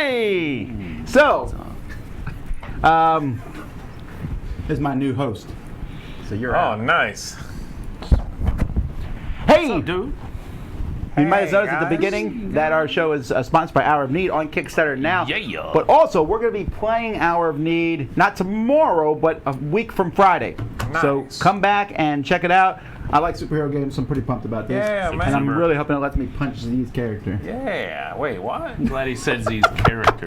Hey! So, this is my new host. So you're out. Oh, nice. Hey! What's up, dude? You might have Hey, noticed at the guys. beginning that our show is sponsored by Hour of Need on Kickstarter now. Yeah. But also, we're going to be playing Hour of Need, not tomorrow, but a week from Friday. So Nice. come back and check it out. I like superhero games, so I'm pretty pumped about this. Yeah, man. And I'm really hoping it lets me punch Z's character. Yeah. Wait, what? I'm glad he said Z's character.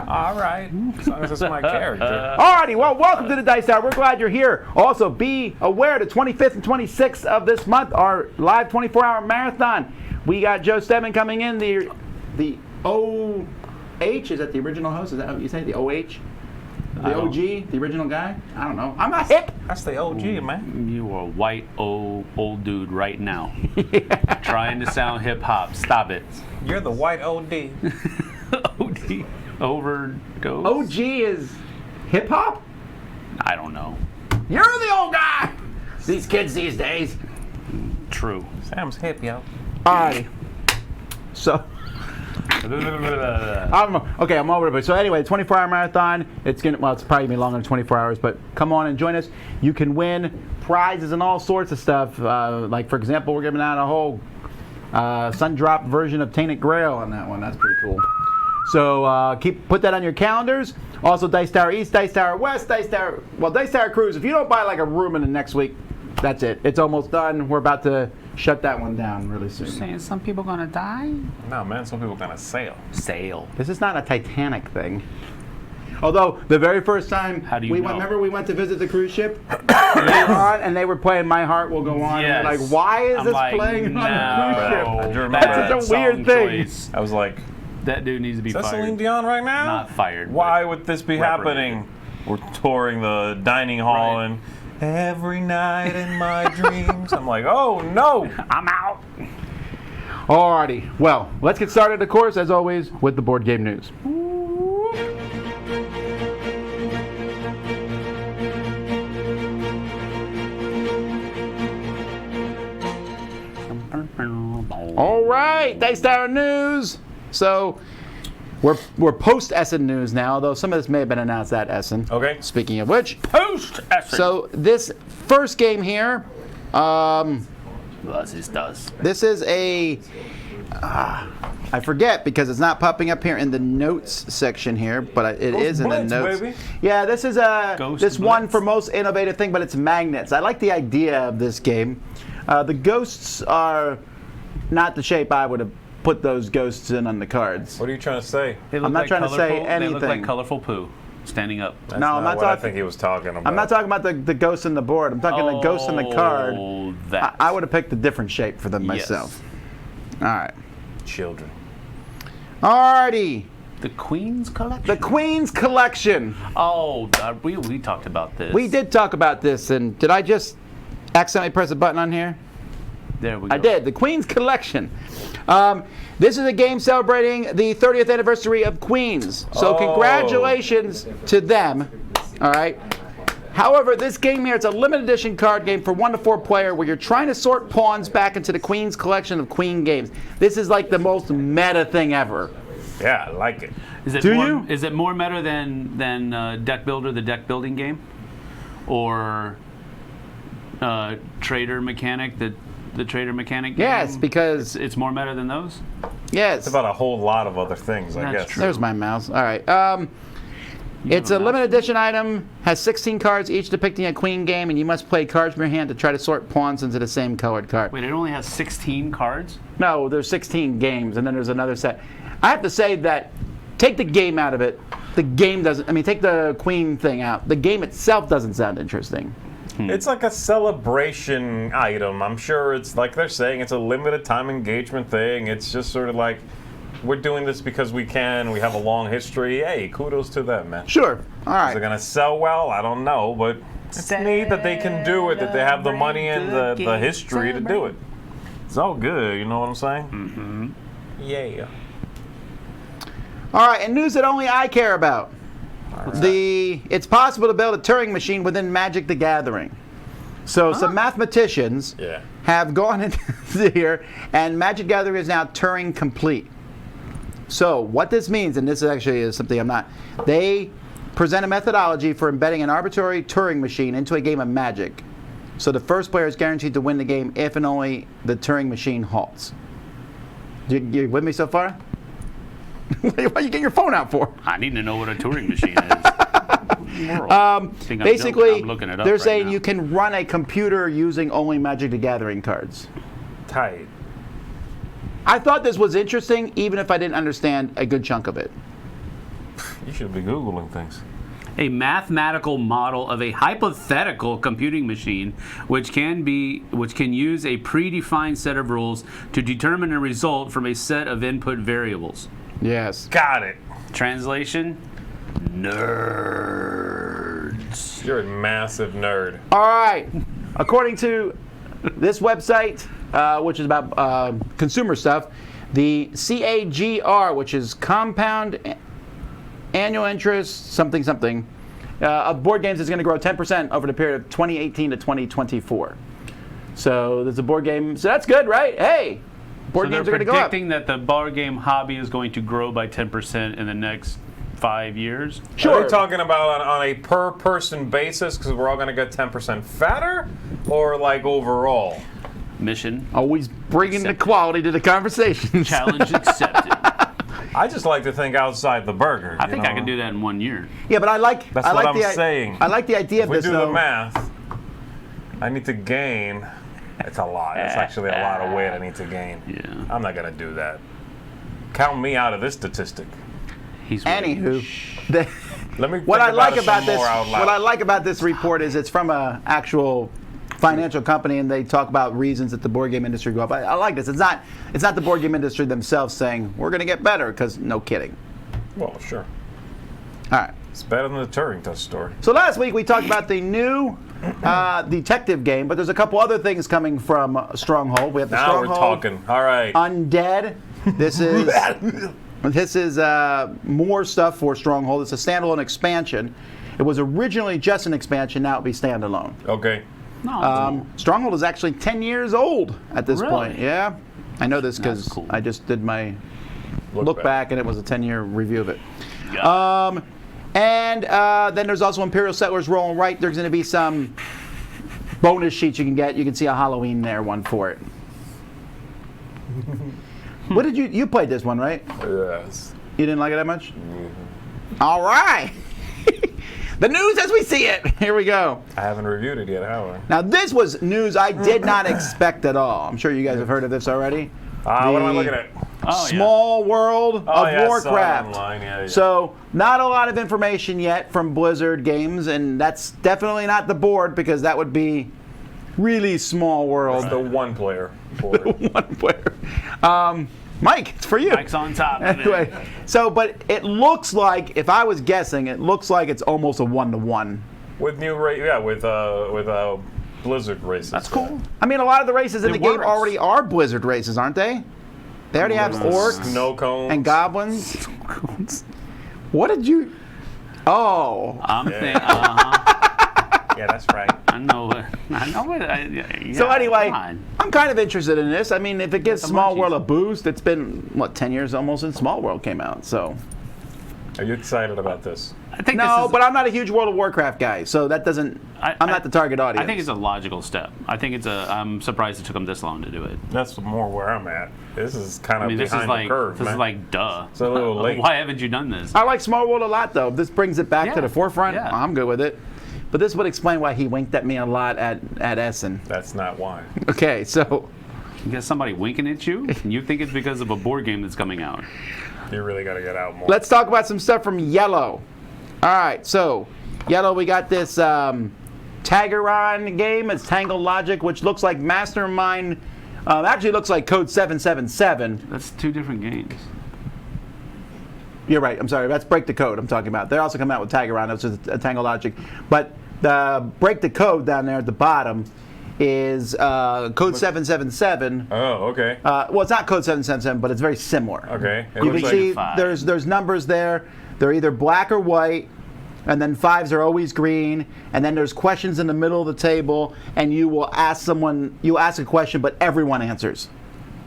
All right. As long as it's my character. Alrighty, well, welcome to the Dice Hour. We're glad you're here. Also, be aware the 25th and 26th of this month are live 24-hour marathon. We got Joe Stedman coming in, the OH, is that the original host? Is that what you say, the OH? The OG, the original guy? I don't know. I'm not hip. That's the OG, man. You are a white old dude right now. Trying to sound hip hop. Stop it. You're the white OD. OD. Overdose. OG is hip hop? I don't know. You're the old guy. These kids these days. True. Sam's hip, yo. Alrighty. So. Okay, I'm over it. So anyway, 24-hour marathon. It's probably gonna be longer than 24 hours, but come on and join us. You can win prizes and all sorts of stuff. Like for example, we're giving out a whole sun drop version of Tainted Grail on that one. That's pretty cool. So put that on your calendars. Also, Dice Tower East, Dice Tower West, Dice Tower Cruise. If you don't buy like a room in the next week, that's it. It's almost done. We're about to shut that one down really soon. Saying some people gonna die? No, man. Some people gonna sail. Sail. This is not a Titanic thing. Although the very first time How do you know? remember we went to visit the cruise ship, they were on, and they were playing "My Heart Will Go On." Yes. And we're like, why is I'm this like, playing no, on a cruise ship? I do remember That's that such a weird song thing. choice. I was like, That dude needs to be is that fired. Celine Dion right now? Not fired. Why but would this be reprimanded. happening? We're touring the dining hall Right. and every night in my dreams. I'm like, oh no. I'm out. Alrighty, well, let's get started, of course, as always, with the board game news. All right, Dice Tower news. So we're post Essen news now, although some of this may have been announced at Essen. Okay. Speaking of which, Post Essen. so this first game here, this is a I forget because it's not popping up here in the notes section here, but it is in the Blitz, notes. baby. Yeah, this is Ghost this one Blitz. for most innovative thing, but it's magnets. I like the idea of this game. The ghosts are not the shape I would have put those ghosts in on the cards. What are you trying to say? They look I'm not like trying to say They look anything. like colorful poo standing up. That's No, I'm not what I talking- think he was talking about. I'm not talking about the ghosts in the board. I'm talking the ghosts in the card. Oh, that. I would have picked a different shape for them myself. All right. Children. Alrighty. The Queen's Collection? The Queen's Collection. Oh, we talked about this. We did talk about this, and did I just accidentally press a button on here? There we go. I did. The Queen's Collection. This is a game celebrating the 30th anniversary of Queens. So Oh. congratulations to them. All right. However, this game here, it's a limited edition card game for 1 to 4 player where you're trying to sort pawns back into the Queen's collection of Queen games. This is like the most meta thing ever. Yeah, I like it. Is it Do more, you? Is it more meta than Deck Builder, the deck building game, or Trader Mechanic, the Trader Mechanic game? Yes, because it's more meta than those. yes. It's about a whole lot of other things, I That's guess. true. There's my mouse. All right. It's a limited edition item, has 16 cards, each depicting a queen game, and you must play cards from your hand to try to sort pawns into the same colored card. Wait, it only has 16 cards? No, there's 16 games, and then there's another set. I have to say that, take the game out of it. The game doesn't, take the queen thing out. The game itself doesn't sound interesting. It's like a celebration item. I'm sure it's like they're saying it's a limited time engagement thing. It's just sort of like, we're doing this because we can. We have a long history. Hey, kudos to them, man. Sure. All Is it right. going to sell well? I don't know, but it's neat that they can do it, that they have the money and the history to do it. It's all good, you know what I'm saying? Mm-hmm. Yeah. All right, and news that only I care about. It's possible to build a Turing machine within Magic the Gathering. So some mathematicians have gone into here, and Magic Gathering is now Turing complete. So what this means, and this actually is something I'm not, they present a methodology for embedding an arbitrary Turing machine into a game of Magic. So the first player is guaranteed to win the game if and only the Turing machine halts. You with me so far? What are you getting your phone out for? I need to know what a Turing machine is. Basically, I'm looking it up they're right saying now. you can run a computer using only Magic the Gathering cards. Tight. I thought this was interesting, even if I didn't understand a good chunk of it. You should be Googling things. A mathematical model of a hypothetical computing machine which can use a predefined set of rules to determine a result from a set of input variables. Yes. Got it. Translation: nerds. You're a massive nerd. All right. According to this website, which is about consumer stuff, the CAGR, which is Compound Annual Interest something something, of board games is going to grow 10% over the period of 2018 to 2024. So there's a board game. So that's good, right? Hey, board games are going to go up. They're predicting that the board game hobby is going to grow by 10% in the next 5 years. Sure. Are we talking about on a per person basis because we're all going to get 10% fatter, or like overall? Mission Always bringing the quality to the conversation. challenge accepted. I just like to think outside the burger. I think I can do that in 1 year. Yeah, but I like. That's I what like I'm saying. I like the idea If of we this. do though. the math, I need to gain. It's a lot. It's actually a lot of weight I need to gain. Yeah. I'm not going to do that. Count me out of this statistic. He's Anywho, Let me what think I like it about some this, more out loud. what I like about this report is it's from a actual financial company, and they talk about reasons that the board game industry go up. I like this. It's not the board game industry themselves saying we're going to get better, because no kidding. Well, sure. All right. It's better than the Turing test story. So last week we talked about the new detective game, but there's a couple other things coming from Stronghold. We have the Now we're Stronghold talking. All right. Undead. This is more stuff for Stronghold. It's a standalone expansion. It was originally just an expansion. Now it'll be standalone. Okay. no, Stronghold is actually 10 years old at this Really? point. Yeah, I know this because That's cool. I just did my look back, and it was a 10-year review of it. yeah. And then there's also Imperial Settlers Roll and Write. There's going to be some bonus sheets you can get. You can see a Halloween there one for it. What did you played this one, right? Yes. You didn't like it that much? All right. The news as we see it. Here we go. I haven't reviewed it yet, have I? Now this was news I did not expect at all. I'm sure you guys have heard of this already. What am I The looking at? Oh, Small World of I saw it Warcraft. online. Yeah. So, not a lot of information yet from Blizzard Games, and that's definitely not the board, because that would be really Small World. It's the one-player board. One player. Mike, it's for you. Mike's on top of it. Anyway, so, but it looks like, if I was guessing, it looks like it's almost a 1-to-1. With new with Blizzard races. That's cool. I mean, a lot of the races in It the game works. already are Blizzard races, aren't they? They already have orcs Snow cones. and goblins. What did you? Oh. I'm thinking, Yeah, that's right. I know it. Yeah, So anyway, come on. I'm kind of interested in this. I mean, if it gives the Small munchies. World a boost, it's been, 10 years almost since Small World came out, so. Are you excited about this? I think No, this is, but I'm not a huge World of Warcraft guy, so that doesn't, I'm not the target audience. I think it's a logical step. I'm surprised it took them this long to do it. That's more where I'm at. This is kind of I mean, this behind is like the curve, this man. is like duh. It's a little late. Why haven't you done this? I like Small World a lot, though. This brings it back to Yeah, the forefront. yeah. I'm good with it. But this would explain why he winked at me a lot at Essen. That's not why. Okay, so You got somebody winking at you, and you think it's because of a board game that's coming out. You really got to get out more. let's talk about some stuff from Yellow. All right, so Yellow, we got this Tagaron game. It's Tangled Logic, which looks like Mastermind. Actually, looks like Code 777. That's two different games. You're right. I'm sorry. That's Break the Code I'm talking about. They're also coming out with Tagaron, which is a Tangled Logic. But the Break the Code down there at the bottom is Code 777. Oh, okay. Well, it's not Code 777, but it's very similar. Okay. It You looks can like see five. there's numbers there. They're either black or white, and then fives are always green. And then there's questions in the middle of the table, and you ask a question, but everyone answers.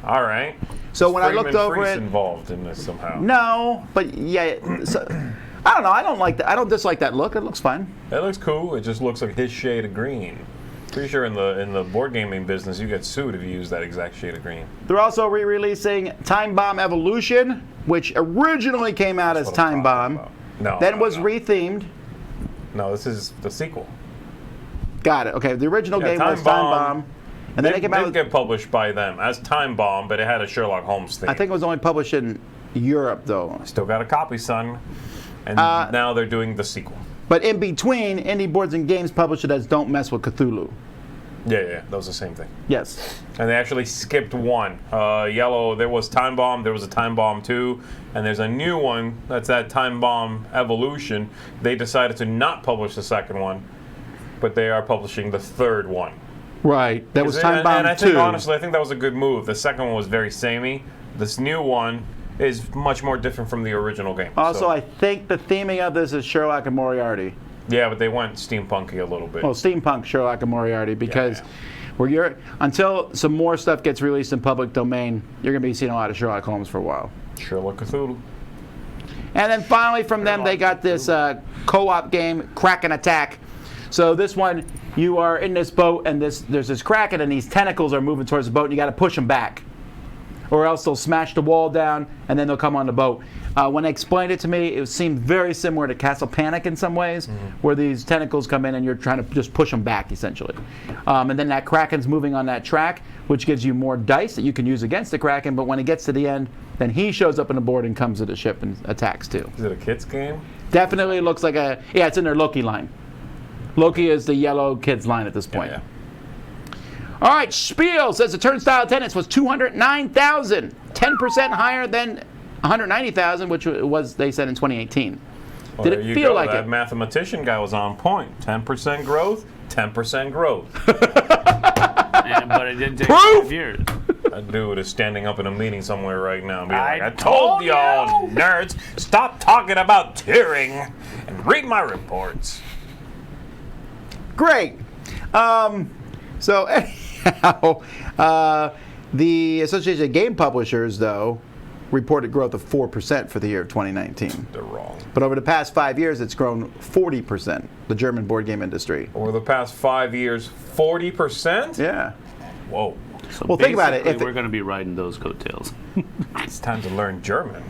All right. So when I Freeman looked over Freese it, involved in this somehow. no, but yeah, so, I don't know. I don't like that. I don't dislike that look. It looks fine. It looks cool. It just looks like his shade of green. Pretty sure in the board gaming business, you get sued if you use that exact shade of green. They're also re-releasing Time Bomb Evolution, which originally came out as That's what I'm Time talking Bomb, about. No. then no, was no. rethemed. No, this is the sequel. Got it. Okay, the original Yeah, game Time was Time Bomb. Bomb, and then it came out. Didn't get published by them as Time Bomb, but it had a Sherlock Holmes theme. I think it was only published in Europe, though. Still got a copy, son. And now they're doing the sequel. But in between, Indie Boards and Games published it as Don't Mess with Cthulhu. Yeah, that was the same thing. Yes. And they actually skipped one. Yellow, there was Time Bomb, there was a Time Bomb 2, and there's a new one, that's that Time Bomb Evolution. They decided to not publish the second one, but they are publishing the third one. Right. That was Time Bomb and I 2. think, honestly, I think that was a good move. The second one was very samey. This new one is much more different from the original game. Also, so. I think the theming of this is Sherlock and Moriarty. Yeah, but they went steampunky a little bit. Well, steampunk Sherlock and Moriarty, because until some more stuff gets released in public domain, you're going to be seeing a lot of Sherlock Holmes for a while. Sherlock Cthulhu. And then finally from them, they got this co-op game, Kraken Attack. So this one, you are in this boat, and there's this Kraken, and these tentacles are moving towards the boat, and you got to push them back. Or else they'll smash the wall down, and then they'll come on the boat. When they explained it to me, it seemed very similar to Castle Panic in some ways, where these tentacles come in and you're trying to just push them back, essentially. And then that Kraken's moving on that track, which gives you more dice that you can use against the Kraken, but when it gets to the end, then he shows up on the board and comes to the ship and attacks too. Is it a kid's game? Definitely looks like it's in their Loki line. Loki is the yellow kids line at this point. Yeah. All right, Spiel says the turnstile attendance was 209,000, 10% higher than 190,000, which was, they said, in 2018. Well, Did there it you feel go. like that it? mathematician guy was on point. 10% growth, 10% growth. But it didn't take Proof! 5 years. That dude is standing up in a meeting somewhere right now and being I like, I told told y'all, you!" nerds, stop talking about Turing and read my reports. Great. So anyhow, the Association of Game Publishers, though, reported growth of 4% for the year of 2019. They're wrong. But over the past 5 years, it's grown 40%, the German board game industry. Over the past 5 years, 40%? Yeah. Whoa. So Well, think about it. basically, If we're going to be riding those coattails. It's time to learn German.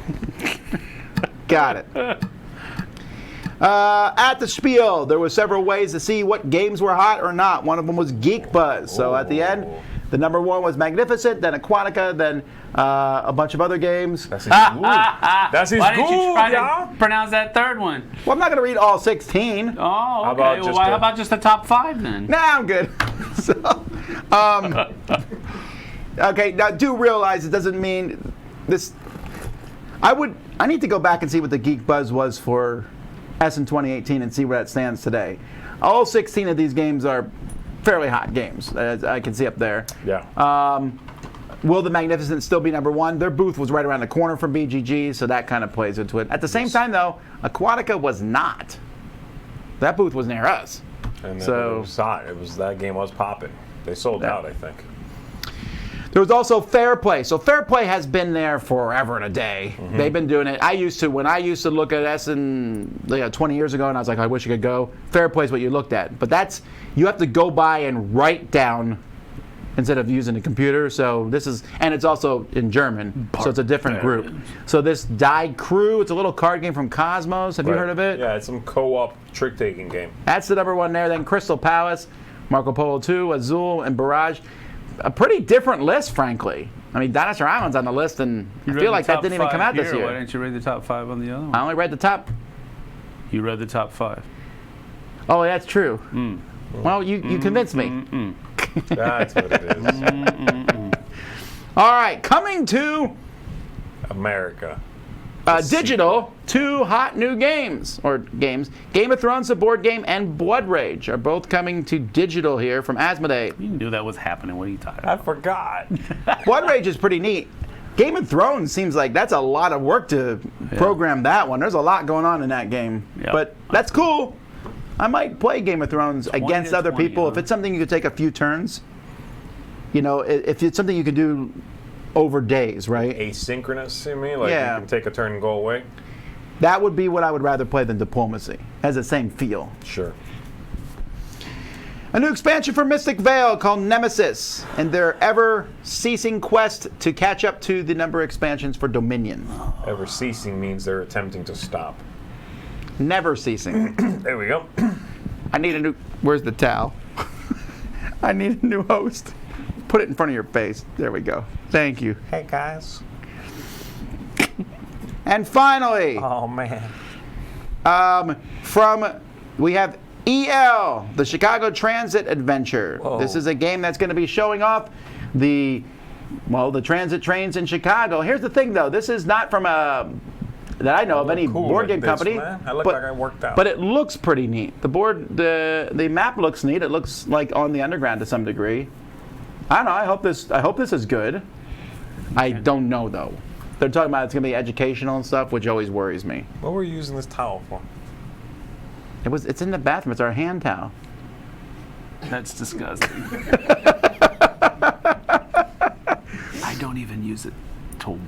Got it. At the Spiel, there were several ways to see what games were hot or not. One of them was Geek Buzz. So at the end, the number one was Magnificent, then Aquatica, then a bunch of other games. Das ist gut. Das ist Why didn't you gut, try ja? to pronounce that third one? Well, I'm not going to read all 16. Oh, okay. about Well, just how a- about just the top 5 then? Nah, I'm good. So, okay, now do realize it doesn't mean this. I need to go back and see what the Geek Buzz was for Essen 2018 and see where that stands today. All 16 of these games are fairly hot games, as I can see up there. Yeah. Will the Magnificent still be number one? Their booth was right around the corner from BGG, so that kind of plays into it. At the same time, though, Aquatica was not. That booth was near us. And So- it was hot. That game was popping. They sold Yeah. out, I think. There was also Fair Play. So Fair Play has been there forever and a day. They've been doing it. When I used to look at Essen 20 years ago, and I was like, I wish I could go. Fair Play is what you looked at. But you have to go by and write down instead of using a computer. So and it's also in German, so it's a different group. So this Die Crew, it's a little card game from Cosmos. Have you Right. heard of it? Yeah, it's some co-op trick-taking game. That's the number one there. Then Crystal Palace, Marco Polo 2, Azul, and Barrage. A pretty different list, frankly. I mean, Dinosaur Island's on the list, and I feel like that didn't even come out this Why year. didn't you read the top 5 on the other one? I only read the top. You read the top 5. Oh, that's true. Well, you convinced me. That's what it is. All right, coming to America. digital, 2 hot new games. Game of Thrones, the board game, and Blood Rage are both coming to digital here from Asmodee. You knew that was happening. What are you talking I about? forgot. Blood Rage is pretty neat. Game of Thrones seems like that's a lot of work to program that one. There's a lot going on in that game. Yeah. But that's cool. I might play Game of Thrones against to other 20, people. huh? If it's something you could take a few turns, if it's something you could do over days, right? Asynchronous, you mean? Like Yeah. you can take a turn and go away? That would be what I would rather play than Diplomacy. Has the same feel. Sure. A new expansion for Mystic Vale called Nemesis, and their ever-ceasing quest to catch up to the number of expansions for Dominion. Ever ceasing means they're attempting to stop. Never ceasing. There we go. I need a new... Where's the towel? I need a new host. Put it in front of your face. There we go. Thank you. Hey, guys. And finally, Oh, man. we have EL, the Chicago Transit Adventure. Whoa. This is a game that's going to be showing off the transit trains in Chicago. Here's the thing, though. This is not from that I know of any Cool board game with this, company. man. I look like I worked out. But it looks pretty neat. The map looks neat. It looks like on the underground to some degree. I don't know. I hope this is good. I don't know though. They're talking about it's going to be educational and stuff, which always worries me. What were you using this towel for? It's in the bathroom. It's our hand towel. That's disgusting. I don't even use it to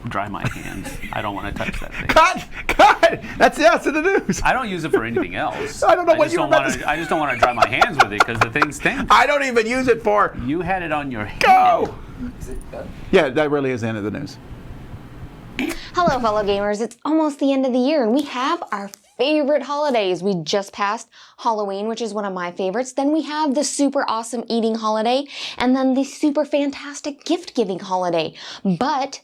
dry my hands. I don't want to touch that thing. Cut! That's in the news. I don't use it for anything else. I don't know what you were about to say. I just don't want to dry my hands with it because the thing stinks. I don't even use it for You had it on your head. go. Yeah, that really is the end of the news. Hello, fellow gamers. It's almost the end of the year, and we have our favorite holidays. We just passed Halloween, which is one of my favorites. Then we have the super awesome eating holiday, and then the super fantastic gift-giving holiday. But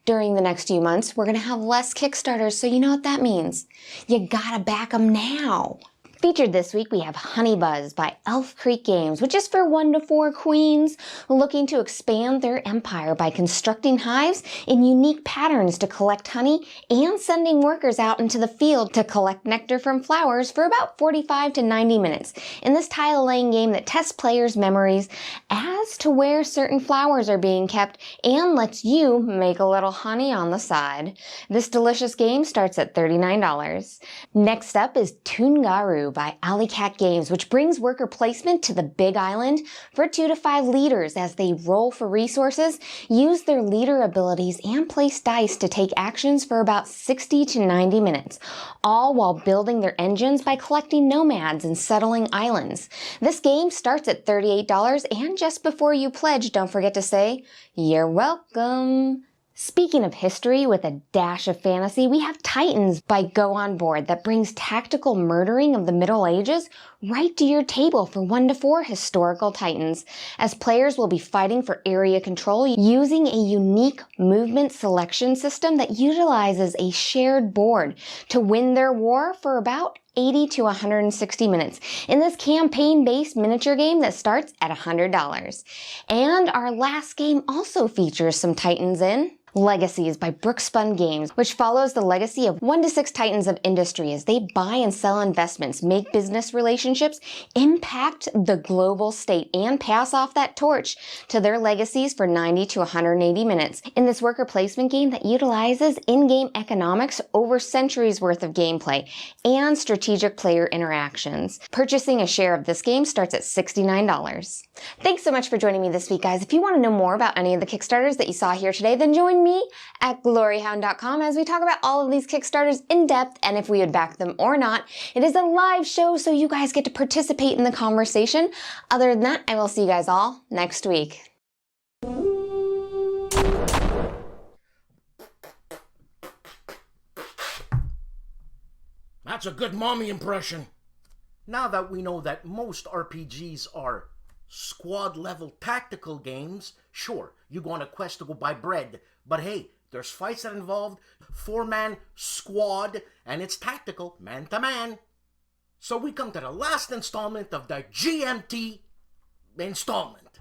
during the next few months, we're going to have less Kickstarters, so you know what that means. You gotta back them now. Featured this week, we have Honey Buzz by Elf Creek Games, which is for 1 to 4 queens looking to expand their empire by constructing hives in unique patterns to collect honey and sending workers out into the field to collect nectar from flowers for about 45 to 90 minutes. In this tile-laying game that tests players' memories as to where certain flowers are being kept and lets you make a little honey on the side. This delicious game starts at $39. Next up is Toongaru by Alley Cat Games, which brings worker placement to the Big Island for 2 to 5 leaders as they roll for resources, use their leader abilities, and place dice to take actions for about 60 to 90 minutes, all while building their engines by collecting nomads and settling islands. This game starts at $38, and just before you pledge, don't forget to say, "You're welcome." Speaking of history with a dash of fantasy, we have Titans by Go On Board that brings tactical murdering of the Middle Ages right to your table for 1 to 4 historical Titans, as players will be fighting for area control using a unique movement selection system that utilizes a shared board to win their war for about 80 to 160 minutes in this campaign-based miniature game that starts at $100. And our last game also features some Titans in Legacies by Brookspun Games, which follows the legacy of 1 to 6 titans of industry as they buy and sell investments, make business relationships, impact the global state, and pass off that torch to their legacies for 90 to 180 minutes in this worker placement game that utilizes in-game economics over centuries worth of gameplay and strategic player interactions. Purchasing a share of this game starts at $69. Thanks so much for joining me this week, guys. If you want to know more about any of the Kickstarters that you saw here today, then join me at gloryhound.com as we talk about all of these Kickstarters in depth and if we would back them or not. It is a live show, so you guys get to participate in the conversation. Other than that, I will see you guys all next week. That's a good mommy impression. Now that we know that most RPGs are squad-level tactical games, sure, you go on a quest to go buy bread, but hey, there's fights that involve 4-man squad, and it's tactical, man-to-man. So we come to the last installment of the GMT installment.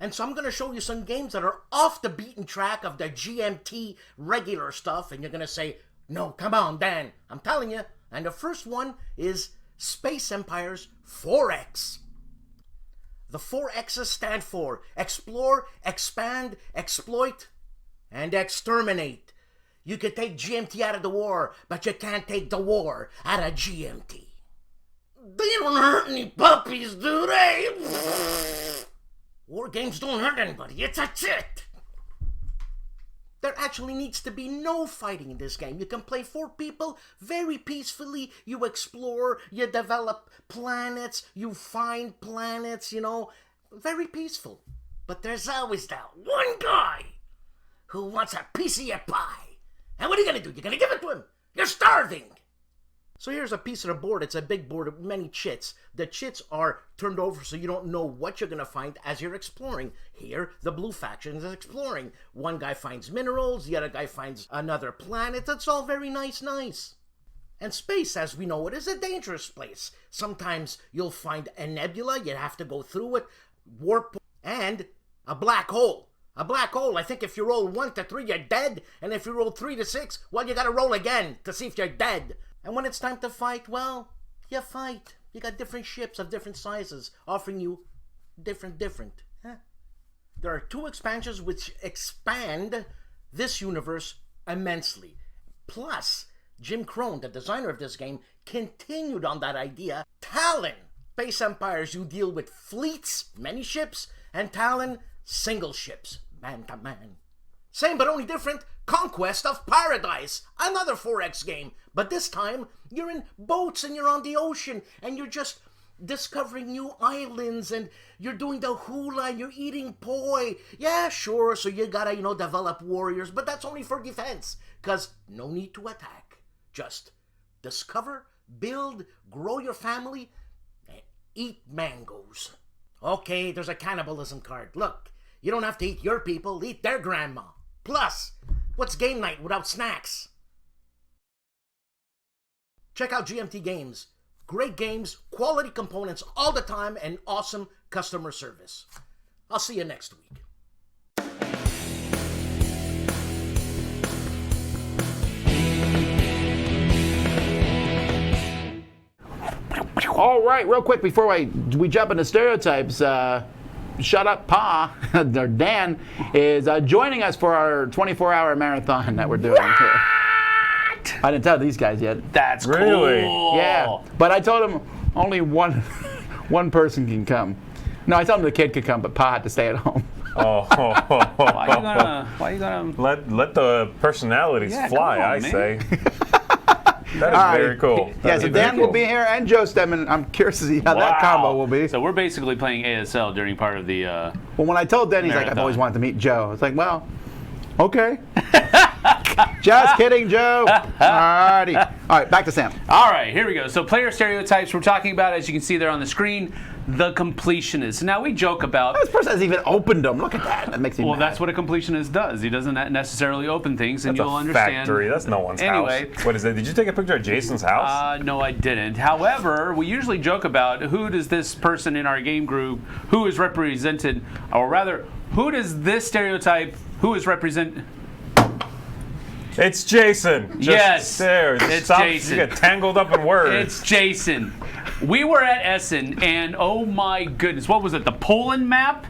And so I'm going to show you some games that are off the beaten track of the GMT regular stuff, and you're going to say, no, come on, Dan, I'm telling you. And the first one is Space Empire's 4X. The 4 X's stand for Explore, Expand, Exploit, and Exterminate. You could take GMT out of the war, but you can't take the war out of GMT. They don't hurt any puppies, do they? War games don't hurt anybody. It's a chit. There actually needs to be no fighting in this game. You can play 4 people very peacefully. You explore, you develop planets, you find planets, very peaceful. But there's always that one guy who wants a piece of your pie. And what are you going to do? You're going to give it to him. You're starving. So here's a piece of the board. It's a big board with many chits. The chits are turned over so you don't know what you're going to find as you're exploring. Here, the blue faction is exploring. One guy finds minerals, the other guy finds another planet. That's all very nice. And space, as we know it, is a dangerous place. Sometimes you'll find a nebula, you have to go through it, warp, and a black hole. A black hole, I think if you roll 1 to 3, you're dead. And if you roll 3 to 6, well, you gotta roll again to see if you're dead. And when it's time to fight, well, you fight. You got different ships of different sizes offering you different. Huh? There are 2 expansions which expand this universe immensely. Plus, Jim Crone, the designer of this game, continued on that idea. Talon, Space Empires, you deal with fleets, many ships, and Talon, single ships, man to man. Same but only different, Conquest of Paradise, another 4X game. But this time, you're in boats and you're on the ocean and you're just discovering new islands and you're doing the hula and you're eating poi. Yeah, sure, so you gotta, develop warriors, but that's only for defense, because no need to attack. Just discover, build, grow your family, and eat mangoes. Okay, there's a cannibalism card. Look, you don't have to eat your people, eat their grandma. Plus, what's game night without snacks? Check out GMT Games. Great games, quality components all the time, and awesome customer service. I'll see you next week. All right, real quick before we jump into stereotypes, Shut Up Pa, or Dan, is joining us for our 24-hour marathon that we're doing here. I didn't tell these guys yet. That's Really? cool. Yeah, but I told them only one person can come. No, I told him the kid could come, but Pa had to stay at home. Oh. Why you gonna? Let the personalities Yeah, fly, come on, I man. say. That is very cool. Yeah, so Dan will be here and Joe Stemmen. I'm curious to see how that combo will be. So we're basically playing ASL during part of the. Well, when I told Dan, he's like, I've always wanted to meet Joe. It's like, well, okay. Just kidding, Joe. Alrighty. All right, back to Sam. All right, here we go. So player stereotypes, we're talking about, as you can see there on the screen, the completionist. Now, we joke about... This person hasn't even opened them. Look at that. That makes me Well, mad. that's what a completionist does. He doesn't necessarily open things, and That's you'll a understand. factory. That's no one's Anyway. house. What is it? Did you take a picture of Jason's house? No, I didn't. However, we usually joke about who does this person in our game group, who is represented, or rather, who does this stereotype, who is represented... It's Jason. Just Yes, there. it's Stop. Jason. You get tangled up in words. It's Jason. We were at Essen, and oh my goodness, what was it? The Poland map?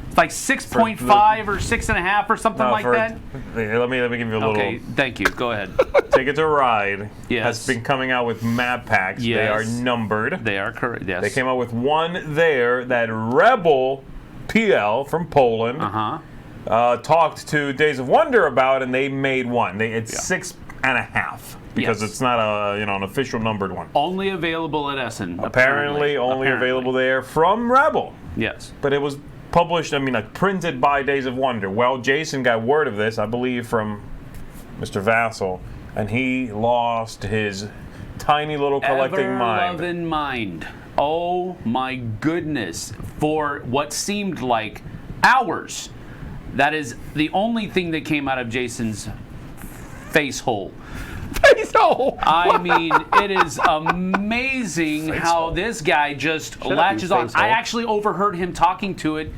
It's like 6.5 or 6.5 or something like that. Here, let me give you a little. Okay, thank you. Go ahead. Ticket to Ride Yes. has been coming out with map packs. They Yes. are numbered. They are correct. Yes. They came out with one there that Rebel PL from Poland talked to Days of Wonder about, and they made one. It's 6.5 because Yes. it's not an official numbered one. Only available at Essen. Apparently only available there from Rebel. Yes. But it was published, printed by Days of Wonder. Well, Jason got word of this, I believe, from Mr. Vassal, and he lost his tiny little collecting mind. Ever-loving mind. Oh my goodness. For what seemed like hours, that is the only thing that came out of Jason's face hole. Face hole. I mean, it is amazing how this guy just latches on. I actually overheard him talking to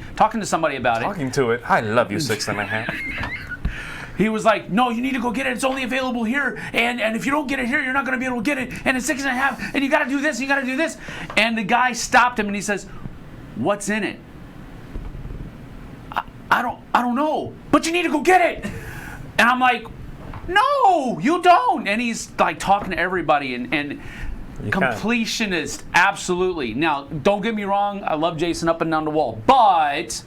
somebody about it. Talking to it, I love you, 6.5. He was like, no, you need to go get it. It's only available here. And if you don't get it here, you're not going to be able to get it. And it's 6.5. And you got to do this. And you got to do this. And the guy stopped him and he says, what's in it? I don't know. But you need to go get it. And I'm like, no, you don't. And he's like talking to everybody. And Completionist, absolutely. Now, don't get me wrong. I love Jason up and down the wall, but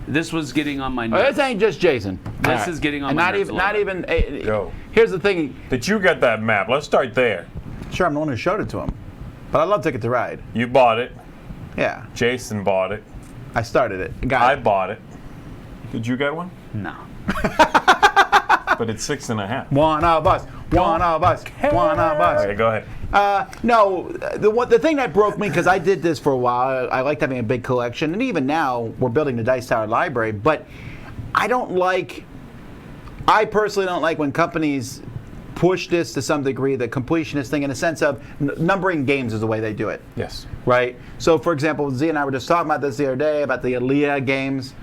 this was getting on my nerves. This ain't just Jason. This is getting on my nerves. Not even. Yo. Here's the thing. Did you get that map? Let's start there. Sure, I'm the one who showed it to him, but I love Ticket to Ride. You bought it. Yeah, Jason bought it. I started it. Got I it. bought it. Did you get one? No. But it's 6.5. One of us. One of us. One of us. Okay, go ahead. No, the thing that broke me, because I did this for a while, I liked having a big collection, and even now we're building the Dice Tower library, but I personally don't like when companies push this to some degree, the completionist thing, in a sense of numbering games is the way they do it. Yes. Right? So, for example, Z and I were just talking about this the other day, about the Aaliyah games,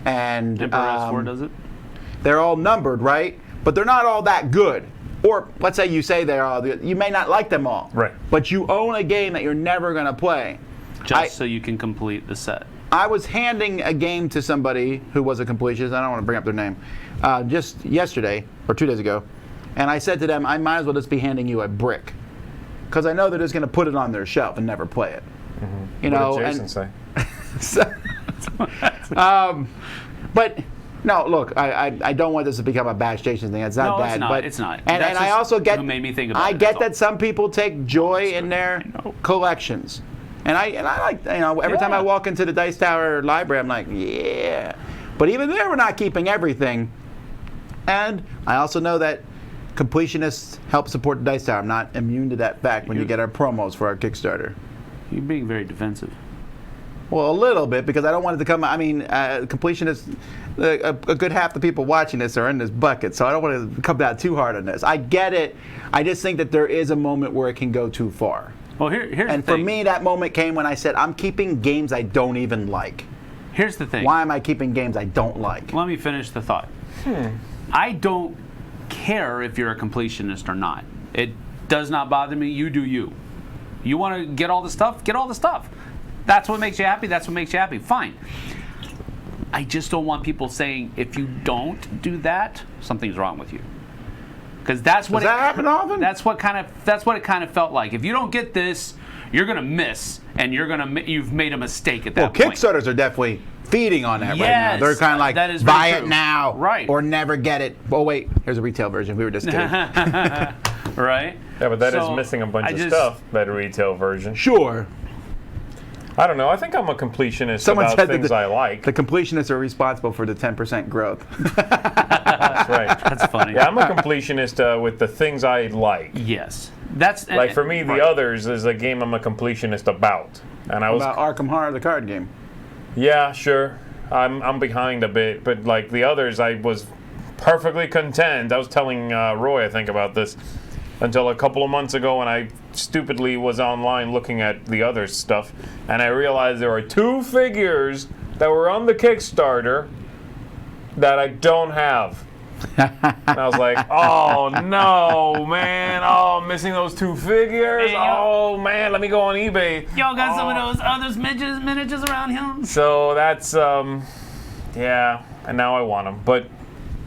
and Emperor S4 does it? they're all numbered, right? But they're not all that good. Or let's say you say they're all, you may not like them all. Right. But you own a game that you're never going to play. Just so you can complete the set. I was handing a game to somebody who was a completionist. I don't want to bring up their name. Just yesterday, or 2 days ago. And I said to them, I might as well just be handing you a brick. Because I know they're just going to put it on their shelf and never play it. Mm-hmm. You know, what did Jason say? But no, look, I don't want this to become a bash Jason thing. It's not No, that. it's not. But, It's not. And That's I just also get. who made me think about I it, get that's that all. some people take joy in their know. collections, and I like, you know, every time I Yeah. walk into the Dice Tower library, I'm like, yeah. But even there, we're not keeping everything. And I also know that completionists help support the Dice Tower. I'm not immune to that fact when you get our promos for our Kickstarter. You're being very defensive. Well, a little bit, because I don't want it to come. I mean, completionists, a good half the people watching this are in this bucket, so I don't want to come down too hard on this. I get it. I just think that there is a moment where it can go too far. Well, here's And the for thing. me, that moment came when I said, I'm keeping games I don't even like. Here's the thing. Why am I keeping games I don't like? Let me finish the thought. I don't care if you're a completionist or not. It does not bother me. You do you. You want to get all the stuff? Get all the stuff. That's what makes you happy. That's what makes you happy. Fine. I just don't want people saying, if you don't do that, something's wrong with you. Because that's what Does that happen often? That's what it kind of felt like. If you don't get this, you're gonna miss, and you've made a mistake at that Well, point. Kickstarters are definitely feeding on that right now. Yes, They're kind of like, that is very buy it true. now, Right. or never get it. Oh, wait, here's a retail version. We were just kidding. Right? Yeah, but that is So, missing a bunch I of just- stuff, that retail version. Sure. I don't know. I think I'm a completionist Someone about said things that I like. the completionists are responsible for the 10% growth. That's right. That's funny. Yeah, I'm a completionist with the things I like. Yes. That's Like for me, right. The Others is a game I'm a completionist about, and I was About Arkham Horror, the card game. yeah, sure. I'm behind a bit, but like The Others, I was perfectly content. I was telling Roy, I think, about this until a couple of months ago when I stupidly was online looking at The Others stuff, and I realized there were 2 figures that were on the Kickstarter that I don't have. And I was like, oh no, man. Oh, I'm missing those 2 figures. Hey, yo. Oh man, let me go on eBay. Y'all got some of those Others miniatures around here? So that's yeah, and now I want them. But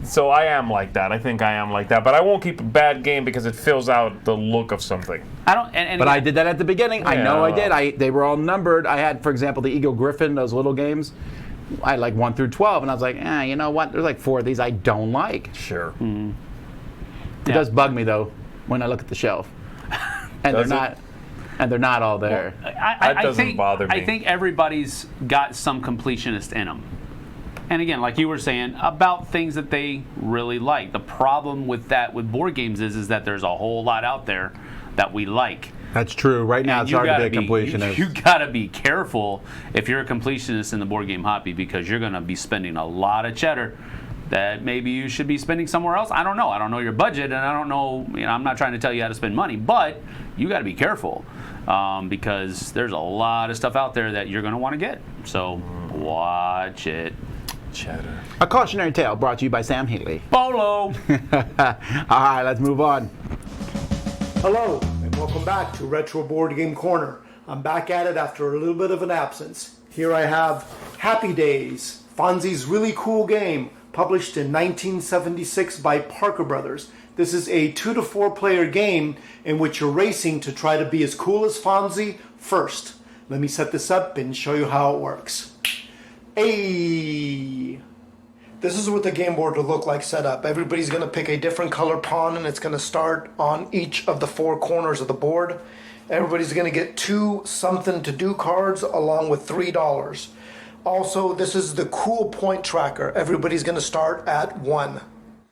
so I am like that. I think I am like that. But I won't keep a bad game because it fills out the look of something. I don't. And But I did that at the beginning. I know I Yeah. did. They were all numbered. I had, for example, the Eagle Griffin, those little games. I had like 1 through 12, and I was like, you know what? There's like 4 of these I don't like. Sure. It Yeah. does bug me though when I look at the shelf, and Does it? they're not all there. That doesn't think, bother me. I think everybody's got some completionist in them. And again, like you were saying, about things that they really like. The problem with that with board games is that there's a whole lot out there that we like. That's true. Right now, And it's hard to be a completionist. You gotta be careful if you're a completionist in the board game hobby, because you're gonna be spending a lot of cheddar that maybe you should be spending somewhere else. I don't know. I don't know your budget, and I don't know. I'm not trying to tell you how to spend money, but you got to be careful because there's a lot of stuff out there that you're gonna want to get. So watch it. Cheddar. A cautionary tale brought to you by Sam Healy. Bolo. All right, let's move on. Hello, and welcome back to Retro Board Game Corner. I'm back at it after a little bit of an absence. Here I have Happy Days, Fonzie's really cool game, published in 1976 by Parker Brothers. This is a 2 to 4 player game in which you're racing to try to be as cool as Fonzie first. Let me set this up and show you how it works. Hey! This is what the game board will look like set up. Everybody's going to pick a different color pawn, and it's going to start on each of the 4 corners of the board. Everybody's going to get 2 something to do cards along with $3. Also, this is the cool point tracker. Everybody's going to start at 1.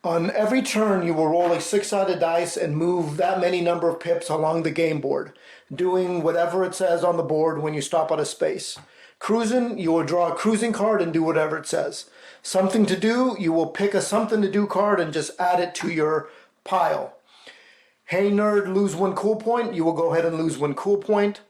On every turn, you will roll a 6-sided dice and move that many number of pips along the game board, doing whatever it says on the board when you stop at a space. Cruising, you will draw a cruising card and do whatever it says. Something to do, you will pick a something to do card and just add it to your pile. Hey nerd, lose 1 cool point, you will go ahead and lose 1 cool point.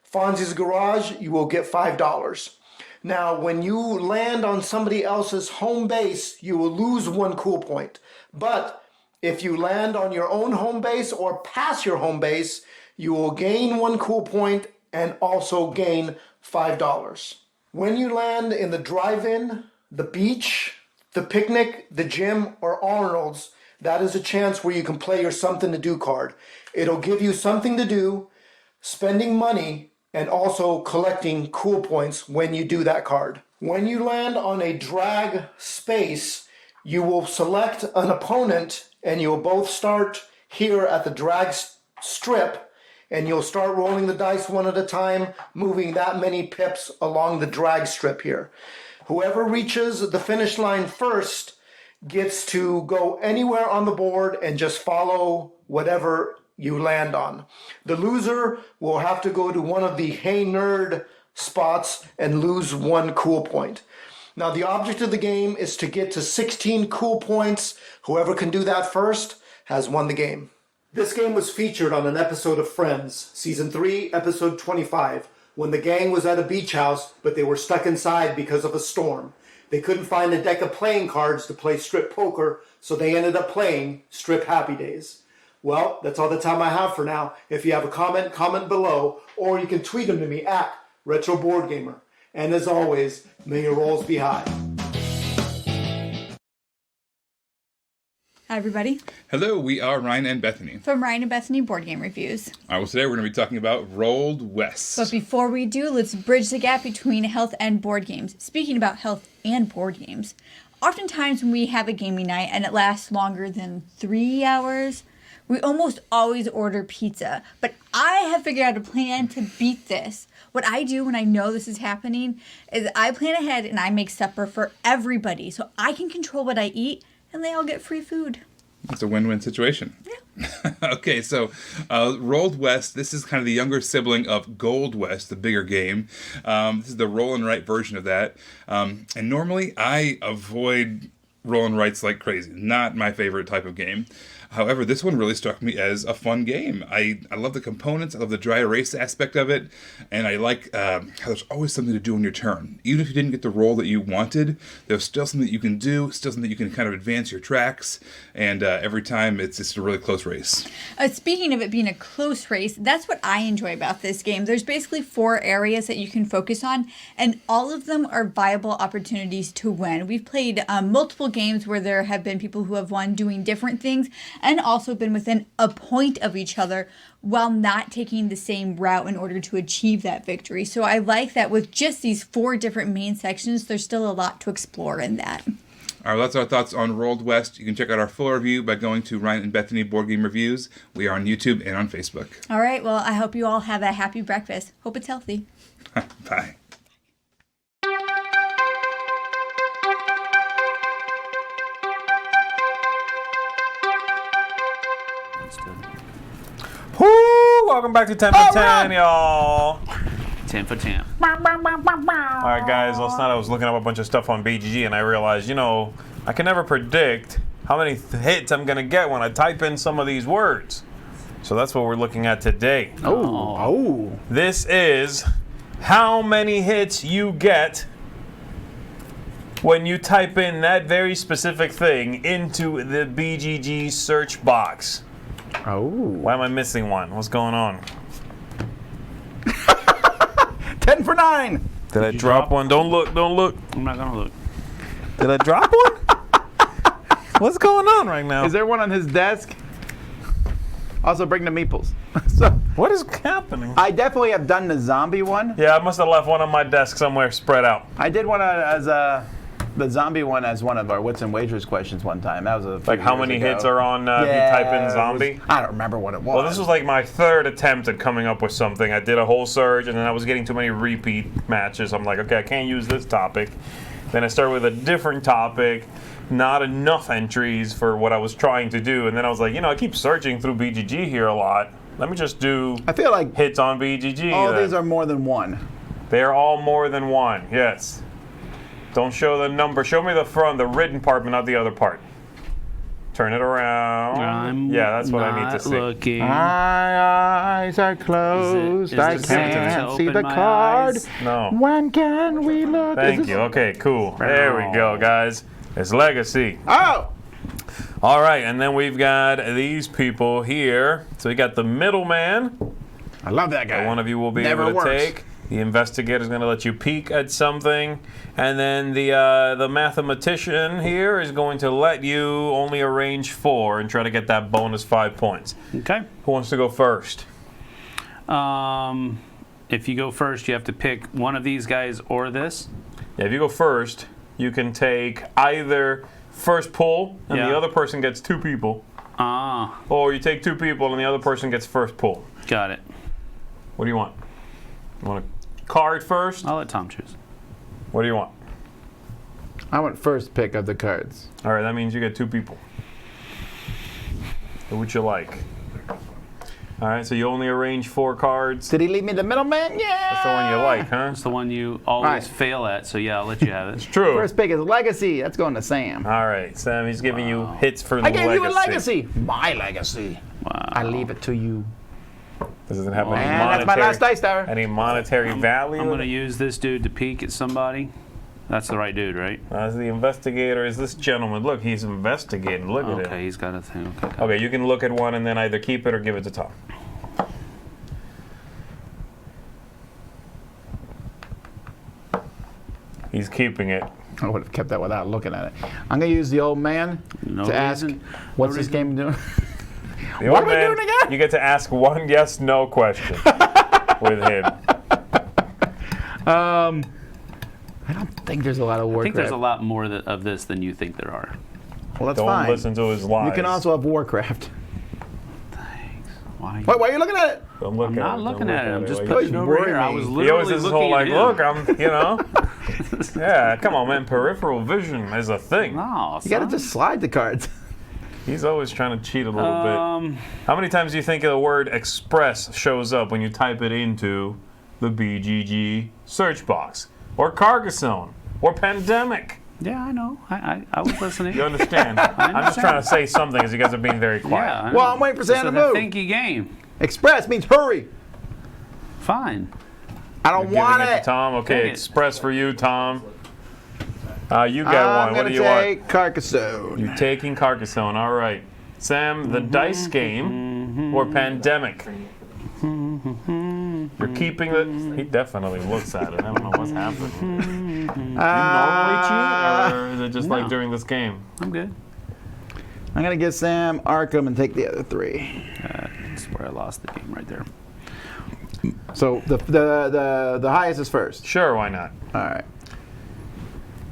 Fonzie's Garage, you will get $5. Now, when you land on somebody else's home base, you will lose 1 cool point. But if you land on your own home base or pass your home base, you will gain 1 cool point and also gain $5. When you land in the drive-in, the beach, the picnic, the gym, or Arnold's, that is a chance where you can play your something to do card. It'll give you something to do, spending money, and also collecting cool points when you do that card. When you land on a drag space, you will select an opponent and you'll both start here at the drag strip, and you'll start rolling the dice one at a time, moving that many pips along the drag strip here. Whoever reaches the finish line first gets to go anywhere on the board and just follow whatever you land on. The loser will have to go to one of the Hey Nerd spots and lose 1 cool point. Now the object of the game is to get to 16 cool points. Whoever can do that first has won the game. This game was featured on an episode of Friends, Season 3, Episode 25, when the gang was at a beach house, but they were stuck inside because of a storm. They couldn't find a deck of playing cards to play strip poker, so they ended up playing Strip Happy Days. Well, that's all the time I have for now. If you have a comment, comment below, or you can tweet them to me at RetroBoardGamer. And as always, may your rolls be high. Hi, everybody. Hello, we are Ryan and Bethany. From Ryan and Bethany Board Game Reviews. All right, well, today we're going to be talking about Rolled West. But before we do, let's bridge the gap between health and board games. Speaking about health and board games, oftentimes when we have a gaming night and it lasts longer than 3 hours, we almost always order pizza. But I have figured out a plan to beat this. What I do when I know this is happening is I plan ahead and I make supper for everybody so I can control what I eat and they all get free food. It's a win-win situation. Yeah. Okay, so Rolled West, this is kind of the younger sibling of Gold West, the bigger game. This is the roll and write version of that. And normally I avoid roll and writes like crazy. Not my favorite type of game. However, this one really struck me as a fun game. I love the components, I love the dry erase aspect of it, and I like how there's always something to do on your turn. Even if you didn't get the roll that you wanted, there's still something that you can do, still something that you can kind of advance your tracks, and every time it's just a really close race. Speaking of it being a close race, that's what I enjoy about this game. There's basically 4 areas that you can focus on, and all of them are viable opportunities to win. We've played multiple games where there have been people who have won doing different things, and also been within a point of each other while not taking the same route in order to achieve that victory. So I like that with just these 4 different main sections, there's still a lot to explore in that. All right, that's our thoughts on Rolled West. You can check out our full review by going to Ryan and Bethany Board Game Reviews. We are on YouTube and on Facebook. All right, well, I hope you all have a happy breakfast. Hope it's healthy. Bye. Woo! Welcome back to 10 for 10, y'all. 10 for 10. All right, guys. Last night I was looking up a bunch of stuff on BGG, and I realized, I can never predict how many hits I'm gonna get when I type in some of these words. So that's what we're looking at today. Oh. This is how many hits you get when you type in that very specific thing into the BGG search box. Oh. Why am I missing one? What's going on? 10 for 9. Did I drop one? Don't look. Don't look. I'm not gonna look. Did I drop one? What's going on right now? Is there one on his desk? Also, bring the meeples. So What is happening? I definitely have done the zombie one. Yeah, I must have left one on my desk somewhere spread out. I did one as the zombie one as one of our Wits and Wagers questions one time. That was a few Like how years many ago. hits are on if you type in zombie? I don't remember what it was. Well, this was like my third attempt at coming up with something. I did a whole search, and then I was getting too many repeat matches. I'm like, okay, I can't use this topic. Then I started with a different topic. Not enough entries for what I was trying to do. And then I was like, I keep searching through BGG here a lot. Let me just do I feel like hits on BGG. all then. these are more than one. They're all more than one, yes. Don't show the number. Show me the front, the written part, but not the other part. Turn it around. Yeah, that's what I need to see. Looking. My eyes are closed. Is I it simple to can't see open the my card. eyes? No. When can we look? Is Thank this- you. Okay, cool. There we go, guys. It's Legacy. Oh! All right, and then we've got these people here. So we got the middleman. I love that guy. That one of you will be Never able to works. take. The investigator is going to let you peek at something, and then the mathematician here is going to let you only arrange 4 and try to get that bonus 5 points. Okay. Who wants to go first? If you go first, you have to pick one of these guys or this. Yeah, if you go first, you can take either first pull and Yeah. the other person gets 2 people, Ah, or you take 2 people and the other person gets first pull. got it. What do you want? You want a card first? I'll let Tom choose. What do you want? I want first pick of the cards. All right, that means you get 2 people. Who would you like? All right, so you only arrange 4 cards. Did he leave me the middleman? Yeah! That's the one you like, huh? It's the one you always Right. fail at, so yeah, I'll let you have it. True. First pick is Legacy. That's going to Sam. All right, Sam, he's giving you hits for the I gave legacy. you a legacy. My legacy. Wow. I leave it to you. Does it have any And that's my monetary, last dice tower. any monetary value? I'm going to use this dude to peek at somebody. That's the right dude, right? As the investigator is this gentleman. Look, he's investigating. Look at Okay, him. he's got a thing. Okay. Okay, you can look at one and then either keep it or give it to Tom. He's keeping it. I would have kept that without looking at it. I'm going to use the old man No to ask, reason- what's no this reason. game doing? The What old are we man, doing again? You get to ask one yes/no question with him. I don't think there's a lot of I Warcraft. think there's a lot more of this than you think there are. Well, that's Don't fine. listen to his lies. You can also have Warcraft. Thanks. Why? Wait, why are you looking at it? Don't look I'm at not it. looking Don't at it. I'm look just Why putting it you over worry here. I me. was He literally always does this whole looking like, at look, him. yeah, come on, man. Peripheral vision is a thing. No, You got to son. just slide the cards. He's always trying to cheat a little bit. Um, How many times do you think the word express shows up when you type it into the BGG search box? Or Carcassonne? Or Pandemic? yeah, I know. I was listening. You understand? I'm just trying to say something as you guys are being very quiet. Yeah, I Well, know. I'm waiting for Sam This to is move. a thinky game. Express means hurry. Fine. I don't Giving want it to it. Tom. Okay, Dang it. express for you, Tom. You got I'm one. What going do to you want? take Carcassonne. You're taking Carcassonne. All right. Sam, the dice game or Pandemic? You're keeping it. He definitely looks at it. I don't know what's happening. You normally cheat, or is it just like No. during this game? I'm good. I'm going to get Sam Arkham and take the other 3. That's where I lost the game right there. So the highest is first. Sure, why not? All right.